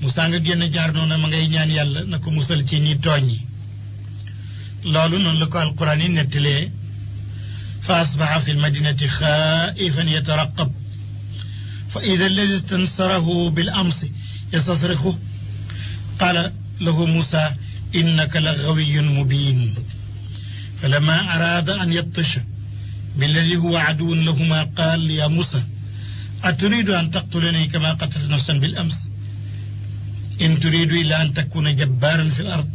Moussa nga génn jaar noonu ma ngay ñaan yàlla na ko musal ci ñi tooñ yi loolu noonu la ko alquran yi nettalee fa asbaxa fi lmadinati xaifan yataraqab fa ida alladi istansarahu bil amsi yastasrixu qala lahu Moussa innaka la gawiyun mubin falama arada an yabtasha billadi huwa aduwun lahuma qaal ya Moussa aturidu an taqtulani kama qatalta nafsan bil ams in turidu illa an takuna jabbaran fi l ard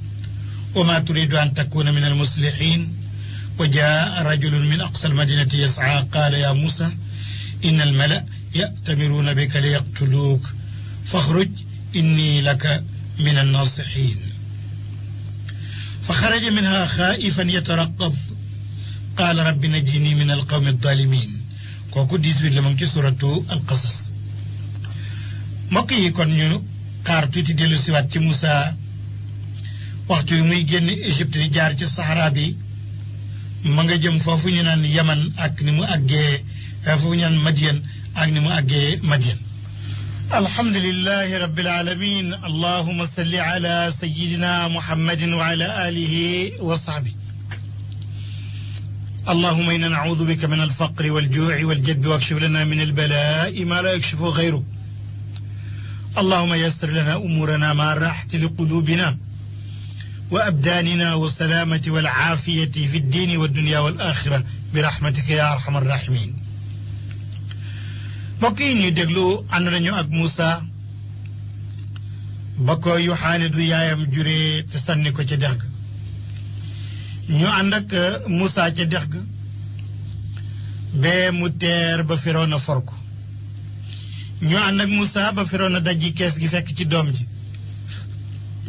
وما تريد أن تكون من المصلحين وجاء رجل من أقصى المدينة يسعى قال يا موسى إن الملأ يأتمرون بك ليقتلوك فاخرج إني لك من الناصحين فخرج منها خائفا يترقب قال رب نجني من القوم الظالمين كوكو 18 لمن ci suratu القصص mbokk yi kon ñu xaar tuuti dellu siwaat ci Moussa waxtu yi muy génn Égypte di jaar ci Sahara bi ma nga jëm foofu ñu naan Yaman ak ni mu àggee foofu ñu naan Madian ak ni mu àggee Madian alhamdulillahi rabbil alamin allahumma salli ala sayyidina muhammadin wa ala alihi wa sahbihi اللهم إنا نعوذ بك من الفقر والجوع والجدب واكشف لنا من البلاء ما لا يكشفه غيرك اللهم يسر لنا أمورنا مع الراحة لقلوبنا وأبداننا والسلامة والعافية في الدين والدنيا والآخرة برحمتك يا أرحم الراحمين بقين يدقلو أن رنيو أك موسى بكو يوحاني دو يايام جوري تسنكو تدق ñu ànd ak Moussa ca dex ga bee mu teer ba Firawna for ko ñu ànd ak Moussa ba Firawna dajji kees gi fekk ci doom ji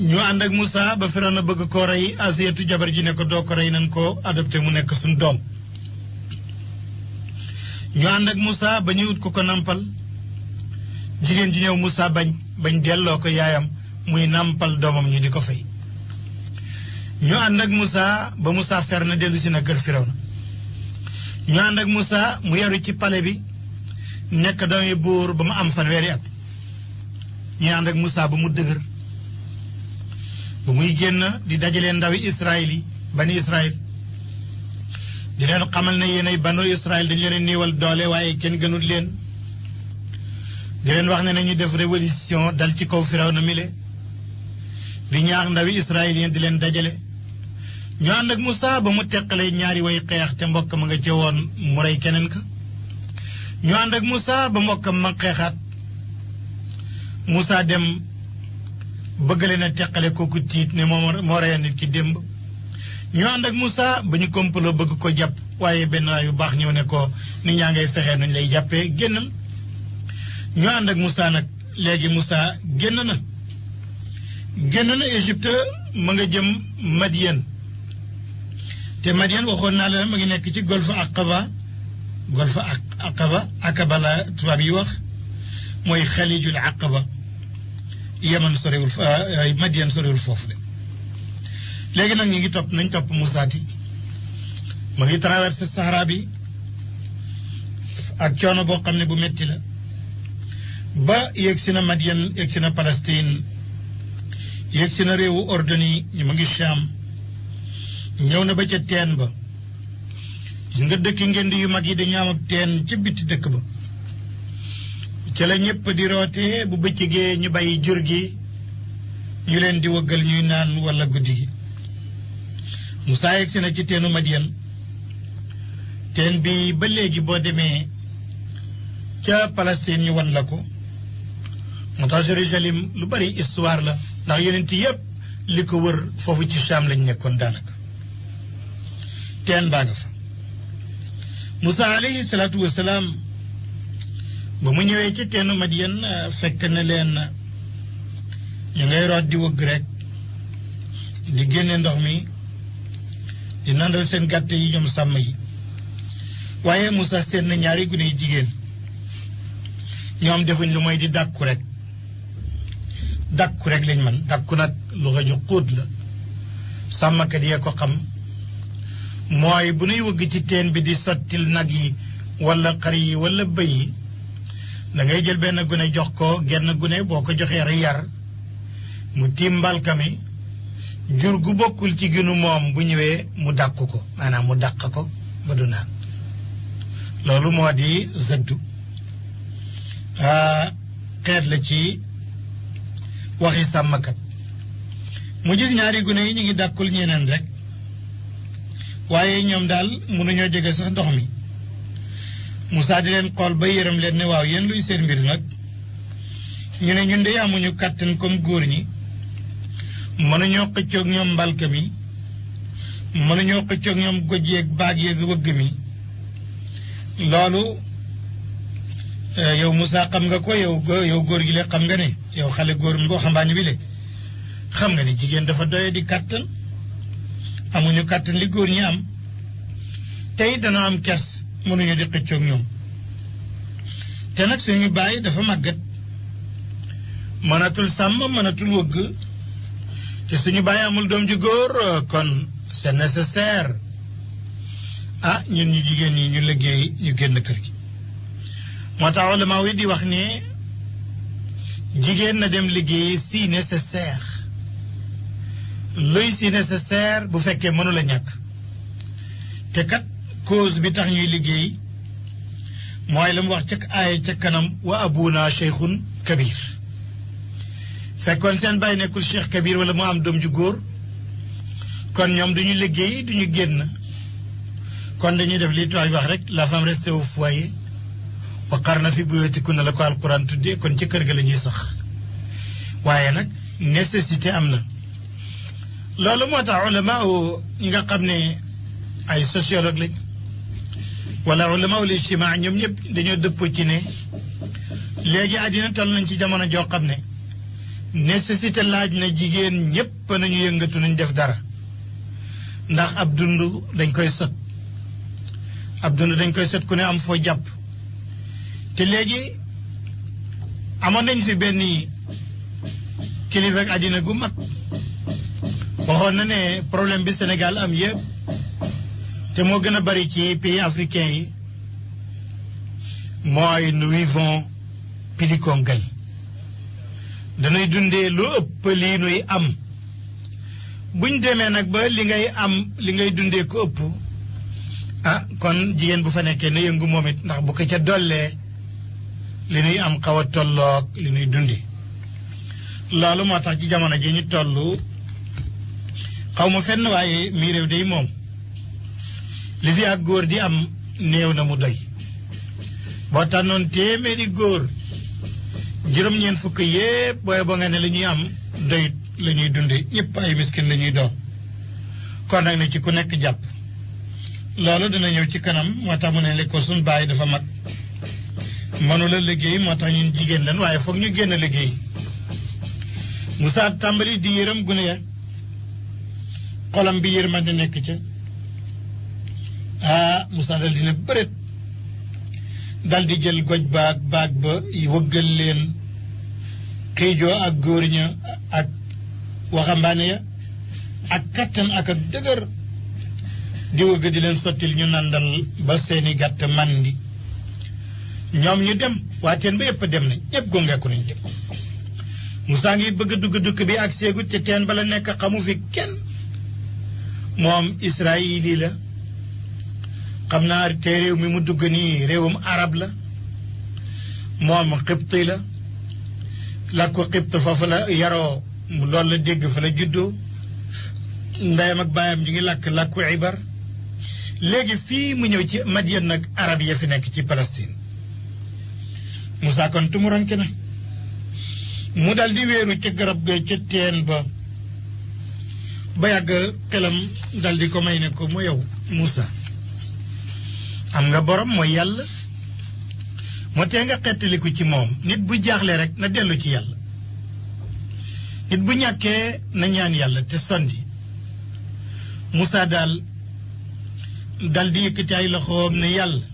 ñu ànd ak Moussa ba Firawna bëgg ko rey Asiyatu jabar ji ne ko doo ko rey nan ko adopté mu nekk suñ doom ñu ànd ak Moussa ba ñu ut ko nampal jigéen ji ñëw Moussa bañ delloo ko yaayam muy nàmpal doomam ñu di ko fay ñu ànd ak Moussa ba Moussa fer na dellu si na kër Firawna ñu ànd ak Moussa mu yaru ci palais bi nekk doomi buur ba mu am fanweeri at ñu ànd ak Moussa ba mu dëgër ba muy génn di dajale ndawi Israël yi bani Israël di leen xamal ne yéenay banu Israël dañu leen néewal doole waaye kenn gënul leen di leen wax ne nañu def révolution dal ci kaw Firawna mile di ñaax ndawi Israël yi di leen dajale ñu ànd ak Moussa ba mu teqale ñaari way xeex te mbokk ma nga ci woon mu rey keneen ka ñu ànd ak Moussa ba mbokkam ma xeexaat Moussa dem bëgg leen a teqale kooku tiit ne moo reyoon nit ki démb ñu ànd ak Moussa ba ñu complot bëgg ko jàpp waaye benn waay yu baax ñëw ne ko nit ñaa ngay fexee nuñ lay jàppee génnal ñu ànd ak Moussa nag léegi Moussa génn na Égypte ma nga jëm Madian te Madian waxoon naa la ma ngi nekk ci golfe Aqaba la tubaab yi wax mooy xalijul Aqaba Yaman sorewul Madian sorewul foofu le léegi nag ñu ngi nañ topp Moussa ti ma ngi traversé Sahara bi ak coono boo xam ne bu metti la ba yegg si na Madian yegg si na Palestine yegg si na réewu Ordoni ñu ma ngi Cham ñëw na ba ca teen ba gis nga dëkki ngeen di yu mag yi dañu am ak teen ci biti dëkk ba ca la ñëpp di roote bu bëccëgee ñu bàyyi jur gi ñu leen di wëggal ñuy naan wala guddi gi Moussa yegg si na ci teenu Madian teen bi ba léegi boo demee ca Palestine ñu wan la ko moo tax Jérusalem lu bari histoire la ndax yonent yépp li ko wër foofu ci Cham lañ nekkoon daanaka teen baa nga fa Moussa alayhi salaatu wasalaam ba mu ñëwee ci teenu Madian fekk na leen ñu ngay root di wëgg rek di génne ndox mi di nandal seen gàtt yi ñoom sàmm yi waaye Moussa seen na ñaari gune yu jigéen ñoom defuñ lu mooy di dàkku rek lañ man dàkku nag lu xaju xóot la sàmmkat yee ko xam mooy bu nuy wëgg ci teen bi di sottil nag yi wala xar yi wala bëy yi da ngay jël benn gune jox ko genn gune boo ko joxee yar mu tiim mbalka mi jur gu bokkul ci ginu moom bu ñëwee mu dàq ko maanaam mu dàq ko ba du naan loolu moo di zëddu xeet la ci waxi sàmmkat mu gis ñaari gune yi ñu ngi dàkkul ñeneen rek waaye ñoom daal mënuñoo jege sax ndox mi Moussa di leen xool ba yërëm leen ne waaw yéen luy seen mbir nag ñu ne ñun de amuñu kàttan comme góor ñi mënuñoo xëccoog ñoom mbalka mi mënuñoo xëccoog ñoom goj yeeg baag yeeg wëgg mi loolu yow Moussa xam nga ko yow góor gi le xam nga ne yow xale góor mboo xambaani bi le xam nga ne jigéen dafa doye di kàttan amuñu kàttan li góor ñi am tey dana am kers mënuñu di xëccoog ñoom te nag suñu bàyyi dafa màggat mënatul sàmm mënatul wëgg te suñu bàyyi amul doom ju góor kon c'est nécessaire ñun ñu jigéen ñi ñu liggéey ñu génn kër gi moo tax ulama wi di wax ne jigéen na dem liggéey si nécessaire luy si nécessaire bu fekkee mënula ñàkk te kat cause bi tax ñuy liggéey mooy la mu wax ca aaya ca kanam wa abuna cheikhun kabir fekkoon seen bàyyi nekkul cheikh kabir wala mu am doom ju góor kon ñoom duñu liggéey duñu génn kon dañuy def li tubaab wax rek la femme reste au foyer waqarna fi buyutikunna la ko alquran tuddee kon ci kër ga la ñuy sax waaye nag nécessité am na loolu moo tax ulama ñi nga xam ne ay sociologue lañ wala ulama ul ijtimaa ñoom ñëpp dañoo dëppoo ci ne léegi àddina toll nañ ci jamono joo xam ne nécessité laaj na jigéen ñëpp nañu yëngatu nañ def dara ndax ab dund dañ koy sot ku ne am foo jàpp te léegi amoon nañ fi benn kilifa ak àddina gu mag waxoon na ne problème bi Sénégal am yëpp te moo gën a bari ci pays africains yi mooy nous vivons pili qu'on gagne dañuy dundee lu ëpp lii nuy am buñ demee nag ba li ngay am li ngay dundee ko ëpp kon jigéen bu fa nekkee na yëngu moom it ndax bu ko ca dollee li nuy am xaw a tolloog li nuy dundi loolu moo tax ci jamono ji ñu toll xaw ma fenn waaye mii réew day moom li fi ak góor di am néew na mu doy boo tànnoon téeméeri góor juróom-ñeent fukk yépp booy ba nga ne la ñuy am doyut la ñuy dundi ñëpp ay miskin la ñuy doon kon nag ne ci ku nekk jàpp loolu dina ñëw ci kanam moo tax mu ne l'école suñu bàyyi dafa mag mënula liggéey moo tax ñun jigéen lan waaye foog ñu génn liggéey Moussa tàmbali di yërëm gune ya xolam bi yërmande nekk ca Moussa dal dina bëreet dal di jël goj baag ba wëggal leen xiijoo ak góor ña ak waxambaane ya ak kattan ak dëgër di wëgg di leen sottil ñu nandal ba seeni gàtt mandi ñoom ñu dem waa teen ba yëpp dem nañ ñëpp gongeeku nañ dem Moussa ngi bëgg dugg dukk bi ak seegut ca teen ba la nekk xamu fi kenn moom israeli la xam naa te réew mi mu dugg nii réewum arab la moom xibti la làkku xibt foofu la yaroo loolu la dégg fa la juddoo ndeyam ak baayam ñu ngi làkku ibar léegi fii mu ñëw ci Madian nag arab ya fi nekk ci Palestine Moussa kon tumuranke na mu dal di wéeru ca garab ga ca teen ba yàgg xelam dal di ko may ne ko mu yow Moussa am nga borom mooy yàlla moo tee nga xettaliku ci moom nit bu jaaxle rek na dellu ci yàlla nit bu ñàkkee na ñaan yàlla te sondi Moussa daal di yëkkati ay loxoom ne yàlla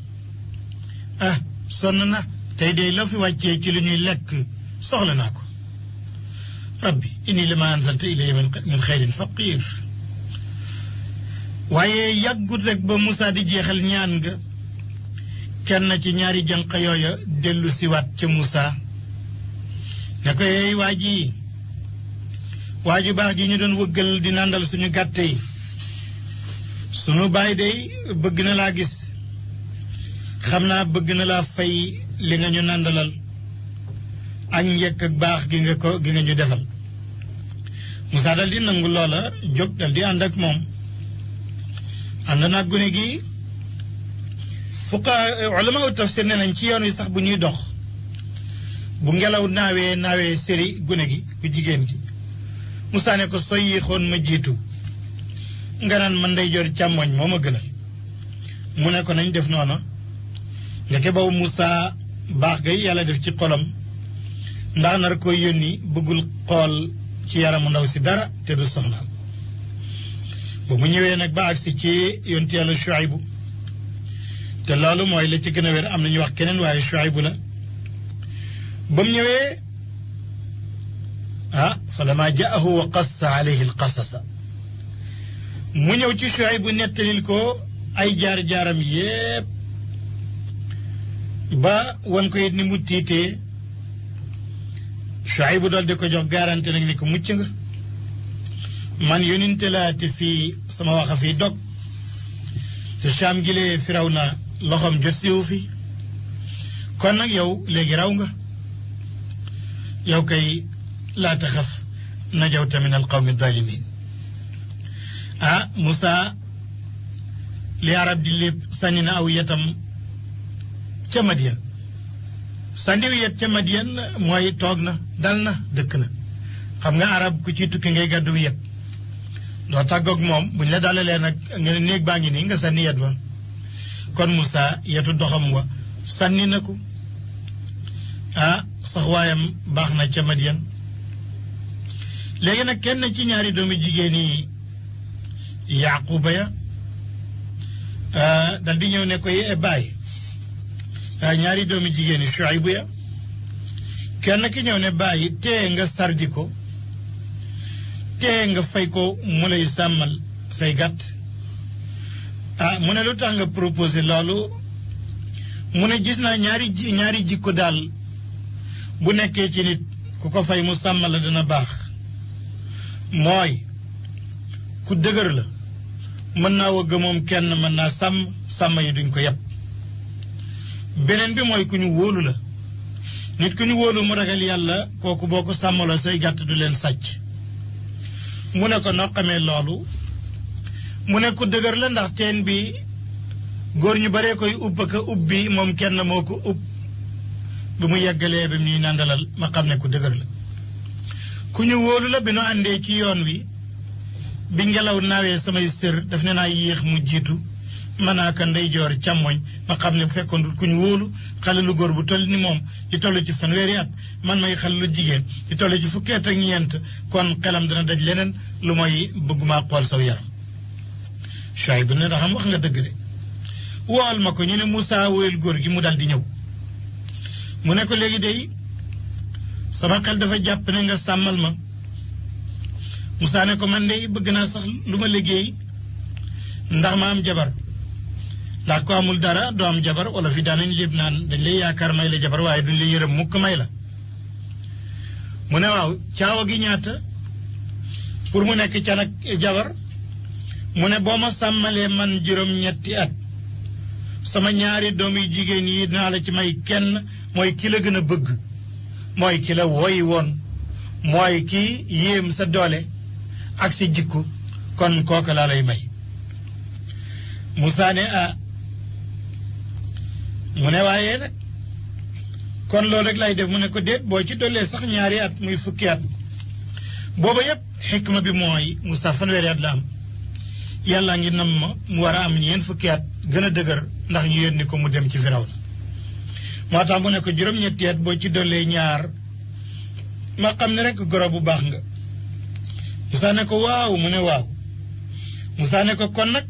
sonn na tey de loo fi wàccee ci lu ñuy lekk soxla naa ko rabbi inni lima anzalta ilayya min xayrin faqir waaye yàggut rek ba Moussa di jeexal ñaan nga kenn ci ñaari jànq yooya dellu siwaat ca Moussa ne ko yeey waa ju baax ji ñu doon wëggal di nàndal suñu gàtte yi sunu baay day bëgg na laa gis xam naa bëgg na laa fay li nga ñu nàndalal ak njëkk ak baax gi nga ñu defal Moussa dal di nangu loola jóg dal di ànd ak moom ànd naag gune gi ulama tafsir ne nañ ci yoon wi sax bu ñuy dox bu ngelaw naawee séri gune gi ku jigéen gi Moussa ne ko soy yi xoon ma jiitu nga naan man ndeyjoor càmmoñ moo ma gënal mu ne ko nañ def noonu ndeke boobu Moussa baax ga yàlla def ci xolam ndax nar koy yónni bëggul xool ci yaramu ndaw si dara te du soxnaam ba mu ñëwee nag ba agsi ci yonti yàlla Shuaybu te loolu mooy la ci gën a wér am na ñu wax keneen waaye Shuaybu la ba mu ñëwee fa lama jaahu wa qassa alayhi alqasasa mu ñëw ci Shuaybu nettalil ko ay jaar-jaaram yépp ba wan ko it ni mu tiitee Shuaybu dal di ko jox garanti nag ni ko mucc nga man yóninte laa te fii sama waxa fii dog te Saam gilee Firawna loxoom jot siwu fi kon nag yow léegi raw nga yow kay laa taxaf najawta min alqawmi zalimin Moussa li arab di lépp sànni na aw yetam ca Madian sànniwu yet ca Madian mooy toog na dal na dëkk na xam nga arab ku ci tukki ngay gàddu yet doo tàggoog moom buñ la dalalee nag nga ne néeg baa ngi nii nga sànni yet wa kon Moussa yetu doxam wa sànni na ko sax waayam baax na ca Madian léegi nag kenn ci ñaari doomi jigéen yi Yaquba ya dal di ñëw ne ko baay ñaari doomi jigéen yi Shuaybu ya kenn ki ñëw ne bàyyi tee nga sardi ko tee nga fay ko mu lay sàmmal say gàtt mu ne lu tax nga proposé loolu mu ne gis naa ñaari jikko daal bu nekkee ci nit ku ko fay mu sàmmal la dina baax mooy ku dëgër la mën naa wëgg moom kenn mën naa sàmm yi duñ ko yeb beneen bi mooy ku ñu wóolu la nit ku ñu wóolu mu ragal yàlla kooku boo ko sàmmaloo say gàtt du leen sàcc mu ne ko noo xamee loolu mu ne ku dëgër la ndax teen bi góor ñu baree koy ubbi moom kenn moo ko ubb bi mu yeggalee bi ñuy nàndalal ma xam ne ku dëgër la ku ñu wóolu la bi nu àndee ci yoon wi bi ngelaw naawee samay sër daf ne naa yéex mu jiitu mën naa ko ndeyjoor càmmoñ ma xam ne bu fekkoon ku ñu wóolu xale lu góor bu toll ni moom di toll ci fanweeri at man may xale lu jigéen di toll ci fukki at ak ñeent kon xelam dana daj leneen lu mooy bëgguma xool saw yaram Shuayb bu ne ndax xam wax nga dëgg de wool ma ko ñu ne Moussa wóyal góor gi mu dal di ñëw mu ne ko léegi day sama xel dafa jàpp ne nga sàmmal ma Moussa ne ko man de bëgg naa sax lu ma liggéey ndax ma am jabar ndax ko amul dara doo am jabar wala fi daanañ léeb naan dañ lay yaakaar may la jabar waaye duñ lay yërëm mukk may la mu ne waaw caawa gi ñaata pour mu nekk ca nag jabar mu ne boo ma sàmmalee man juróom-ñetti at sama ñaari doom yu jigéen yi dinaa la ci may kenn mooy ki la gën a bëgg mooy ki la woy woon mooy ki yéem sa doole ak si jikku kon kooka laa lay may Moussa ne mu ne waaye nag kon loolu rek lay def mu ne ko déet boo ci dollee sax ñaari at muy fukki at booba yépp xikma bi mooy Moussa fanweeri at la am yàlla ngi nam ma mu war a am ñeent fukki at gën a dëgër ndax ñu yónni ko mu dem ci Firawna moo tax mu ne ko juróom-ñetti at boo ci dollee ñaar ma xam ne rek goro bu baax nga Moussa ne ko waaw mu ne waaw Moussa ne ko kon nag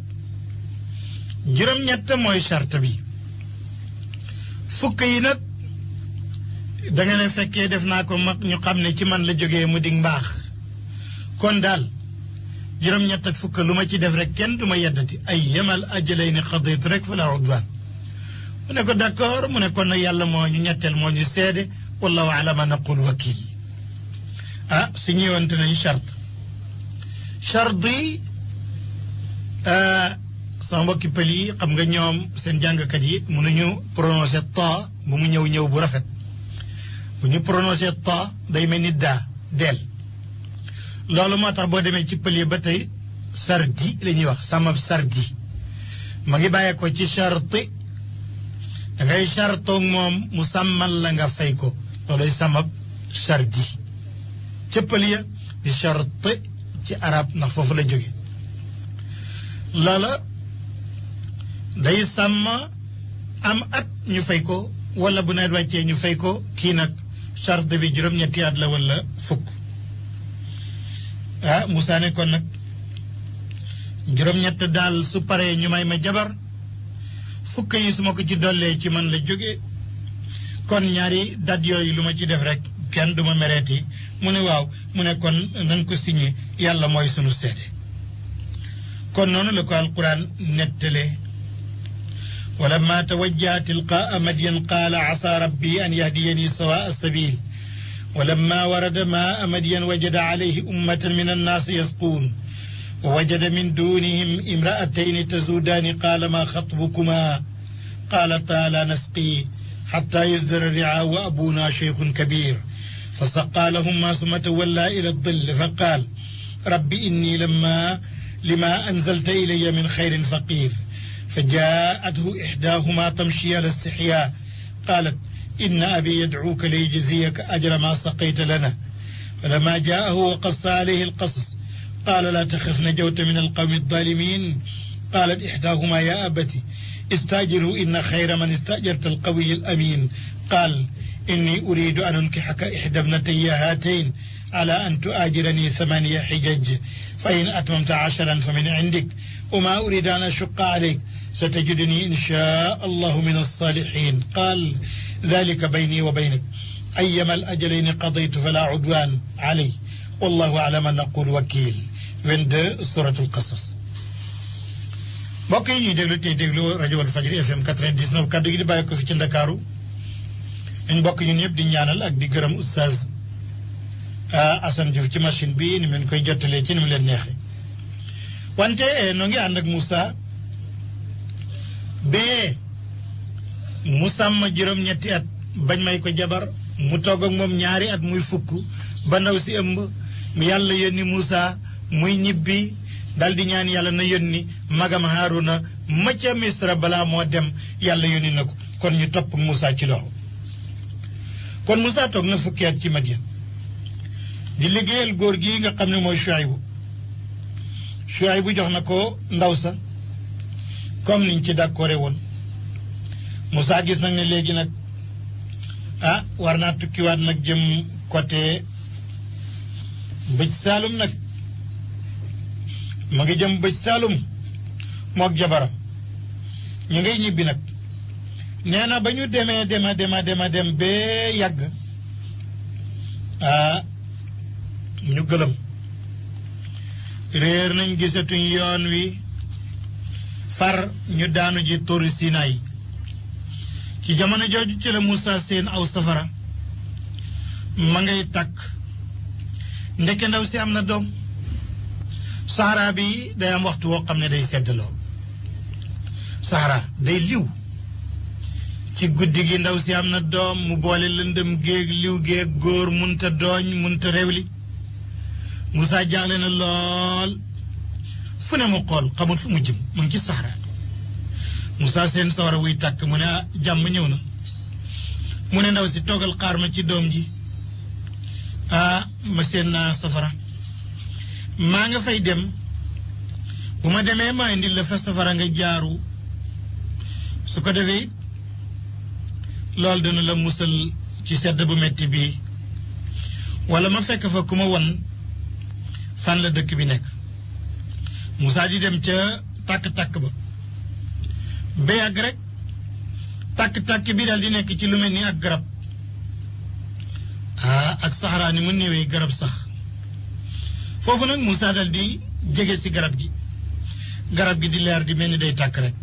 juróom-ñett mooy charte bi fukk yi nag danga ne fekkee def naa ko mag ñu xam ne ci man la jógee mu dig mbaax kon daal juróom-ñett ak fukk lu ma ci def rek kenn du ma yeddati ay yemal ajalay ni xaditu rek fa la udwaan mu ne ko d'accord mu ne kon nag yàlla moo ñu ñetteel moo ñu seede wallahu ala ma naqul wakil su ñëwante nañ charte yi sama mbokki pël yi xam nga ñoom seen jàngkat yi mënuñu prononcer ta bu mu ñëw bu rafet bu ñu prononcer ta day mel ni deel loolu moo tax boo demee ci pël yi ba tey sardi la ñuy wax sama sardi ma ngi bàyyee ko ci charte da ngay chartoog moom mu sàmmal la nga fay ko looluy samab sardi ca pël ya di charte ci arab ndax foofu la jóge loola day sàmm am at ñu fay ko wala bu nawet wàccee ñu fay ko kii nag charte bi juróom-ñetti at la wala fukk Moussa ne kon nag juróom-ñett daal su paree ñu may ma jabar fukk yi su ma ko ci dollee ci man la jóge kon ñaari dat yooyu lu ma ci def rek kenn du ma mereeti mu ne waaw mu ne kon nañ ko signé yàlla mooy sunu seede kon noonu la ko alquran nettale ولما توجه تلقاء مدين قال عسى ربي أن يهديني سواء السبيل ولما ورد ماء مدين وجد عليه أمة من الناس يسقون ووجد من دونهم امرأتين تزودان قال ما خطبكما قالتا لا نسقي حتى يصدر الرعاء وأبونا شيخ كبير فسقى لهما ثم تولى إلى الظل فقال رب إني لما أنزلت إلي من خير فقير فجاءته إحداهما تمشي على استحياء قالت إن أبي يدعوك ليجزيك أجر ما سقيت لنا فلما جاءه وقص عليه القصص قال لا تخف نجوت من القوم الظالمين قالت إحداهما يا أبت استاجره إن خير من استأجرت القوي الأمين قال إني أريد أن أنكحك إحدى ابنتي هاتين على أن تؤاجرني 8 حجج فإن أتممت 10 فمن عندك وما أريد أن أشق عليك ستجدني إن شاء الله من الصالحين قال ذلك بيني وبينك أيما الأجلين قضيت فلا عدوان علي والله على ما نقول وكيل 22 سورة القصص mbokk yi ñuy déglu tey déglu rajo Walfadjri FM 99 kaddu gi di bàyyi ko fi ci Ndakaaru ñu bokk ñun ñëpp di ñaanal ak di gërëm oustaz Assane Diouf ci machine bi ni mu koy jottalee ci ni mu leen neexee wante noo ngi ànd ak Moussa bee mu sàmm juróom-ñetti at bañ may ko jabar mu toog ak moom ñaari at muy fukk ba ndaw si ëmb yàlla yónni Moussa muy ñibbi dal di ñaan yàlla na yónni magam Haaruna ma ca Misra balaa moo dem yàlla yónni na ko kon ñu topp Moussa ci loxo kon Moussa toog na fukki at ci Madian di liggéeyal góor gi nga xam ne mooy Shuaybu jox na ko ndaw sa comme niñ ci d'accord woon Moussa gis nag ne léegi nag war naa tukkiwaat nag jëm côté bëj Saalum nag mu ngi jëm bëj Saalum mook jabaram ñu ngay ñibbi nag nee na ba ñu demee dem bee yàgg ñu gëlëm réer nañ gisatuñ yoon wi far ñu daanu ji tóori Sinaay ci jamono jooju ci la Moussa seen aw safara ma ngay tàkk ndeke ndaw si am na doom Sahara bi day am waxtu woo xam ne day seddaloo Sahara day liw ci guddi gi ndaw si am na doom mu boole lëndëm géeg liw géeg góor munta dooñ munta rewli Moussa jaaxle na lool fu ne mu xool xamul fu mu jëm mu ngi ci Sahara Moussa seen sawara wuy tàkk mu ne jàmm ñëw na mu ne ndaw si toogal xaar ma ci doom ji ma seen naa safara maa nga fay dem bu ma demee maa indi la fa safara nga jaaru su ko defee loolu dana la musal ci sedd bu metti bi wala ma fekk fa ku ma won fan la dëkk bi nekk Moussa di dem ca tàkk-tàkk ba yàgg rek tàkk-tàkk bi daal di nekk ci lu mel ni ak garab ak Sahara ni mu néewee garab sax foofu nag Moussa daal di jege si garab gi di leer di mel ni day tàkk rek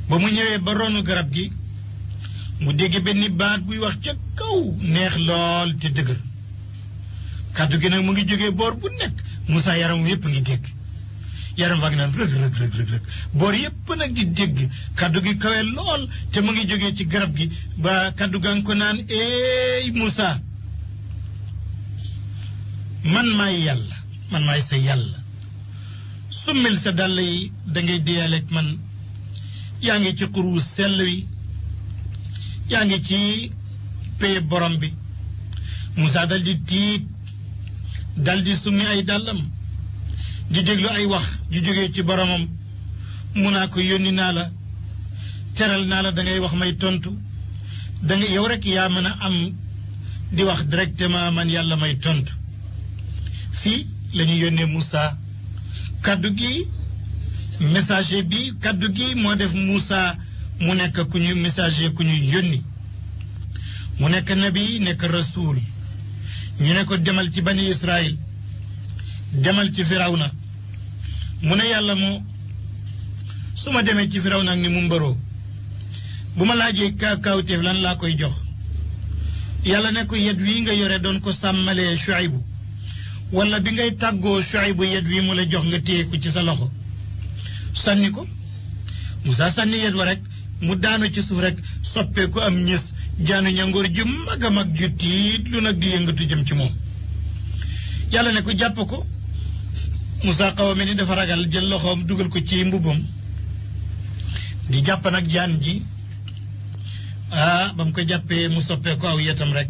ba mu ñëwee ba ronu garab gi mu dégg benn baat buy wax ca kaw neex lool te dëgër kàddu gi nag mu ngi jógee boor bu nekk Moussa yaram yépp ngi dégg yaram waa ngi naan rëg boor yépp nag di dégg kàddu gi kawe lool te mu ngi jógee ci garab gi ba kàddu gaa ngi ko naan eey Moussa man maay sa yàlla summil sa dàll yi dangay déyaleeg man yaa ngi ci xuru sell wi yaa ngi ci paye borom bi Moussa dal di tiit dal di summi ay dàllam di déglu ay wax ju jógee ci boromam mu naa ko yónni naa la teral naa la dangay wax may tontu danga yow rek yaa mën a am di wax directement man yàlla may tontu fii la ñu yónnee Moussa kaddu gi messager bi kaddu gi moo def Moussa mu nekk ku ñu messager ku ñu yónni mu nekk nabi nekk rasul ñu ne ko demal ci bani Israël demal ci Firawna mu ne yàlla moo su ma demee ci Firawna ak ni mu mbëroo bu ma laajee kaawteef lan laa koy jox yàlla ne ko yet wii nga yore doon ko sàmmalee Shuaybu wala bi ngay tàggoo Shuaybu yet wii mu la jox nga téye ko ci sa loxo sànni ko Moussa sànni yet wa rek mu daanu ci suuf rek soppee ko am ñës jaanu ñangoor ju mag a mag ju tiit lu nag di yëngatu jëm ci moom yàlla ne ko jàpp ko Moussa xaw a mel ni dafa ragal jël loxoom dugal ko ci mbubbam di jàpp nag jaan ji ba mu ko jàppee mu soppee ko aw yetam rek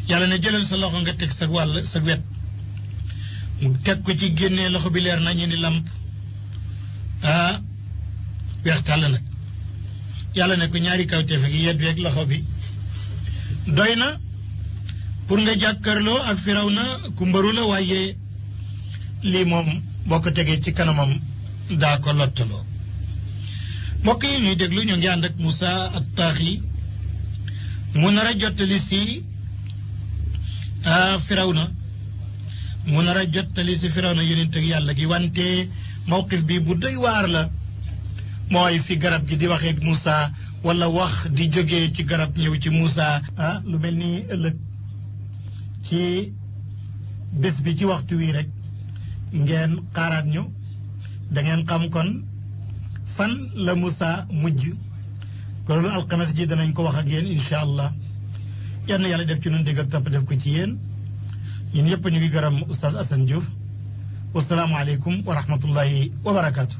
yàlla ne jëlal sa loxo nga teg sa wàll sa wet mu teg ko ci génnee loxo bi leer na ñu ni lamp weex tàll nag yàlla ne ko ñaari kawteef gi yet weeg loxo bi doy na pour nga jàkkarloo ak Firawna ku mbaru la waaye lii moom boo ko tegee ci kanamam daa ko lottaloo mbokk yi ñuy déglu ñu ngi ànd ak Moussa ak taax yi mu nar a jottali si Firawna mu nar a jottali si Firawna yonent ak yàlla gi wante mawqif bi bu doy waar la mooy fi garab gi di waxee ak Moussa wala wax di jógee ci garab ñëw ci Moussa. lu mel ni ëllëg ci bés bi ci waxtu wi rek ngeen xaaraat ñu da ngeen xam kon fan la Moussa mujj ko loolu alxames ji danañ ko wax ak yéen incha allah yal na yàlla def ci nun dégg ak topp def ko ci yéen ñun yëpp ñu ngi gërëm oustaz Assane Diouf wasalaamualeykum wa rahmatullahi wa barakaatu.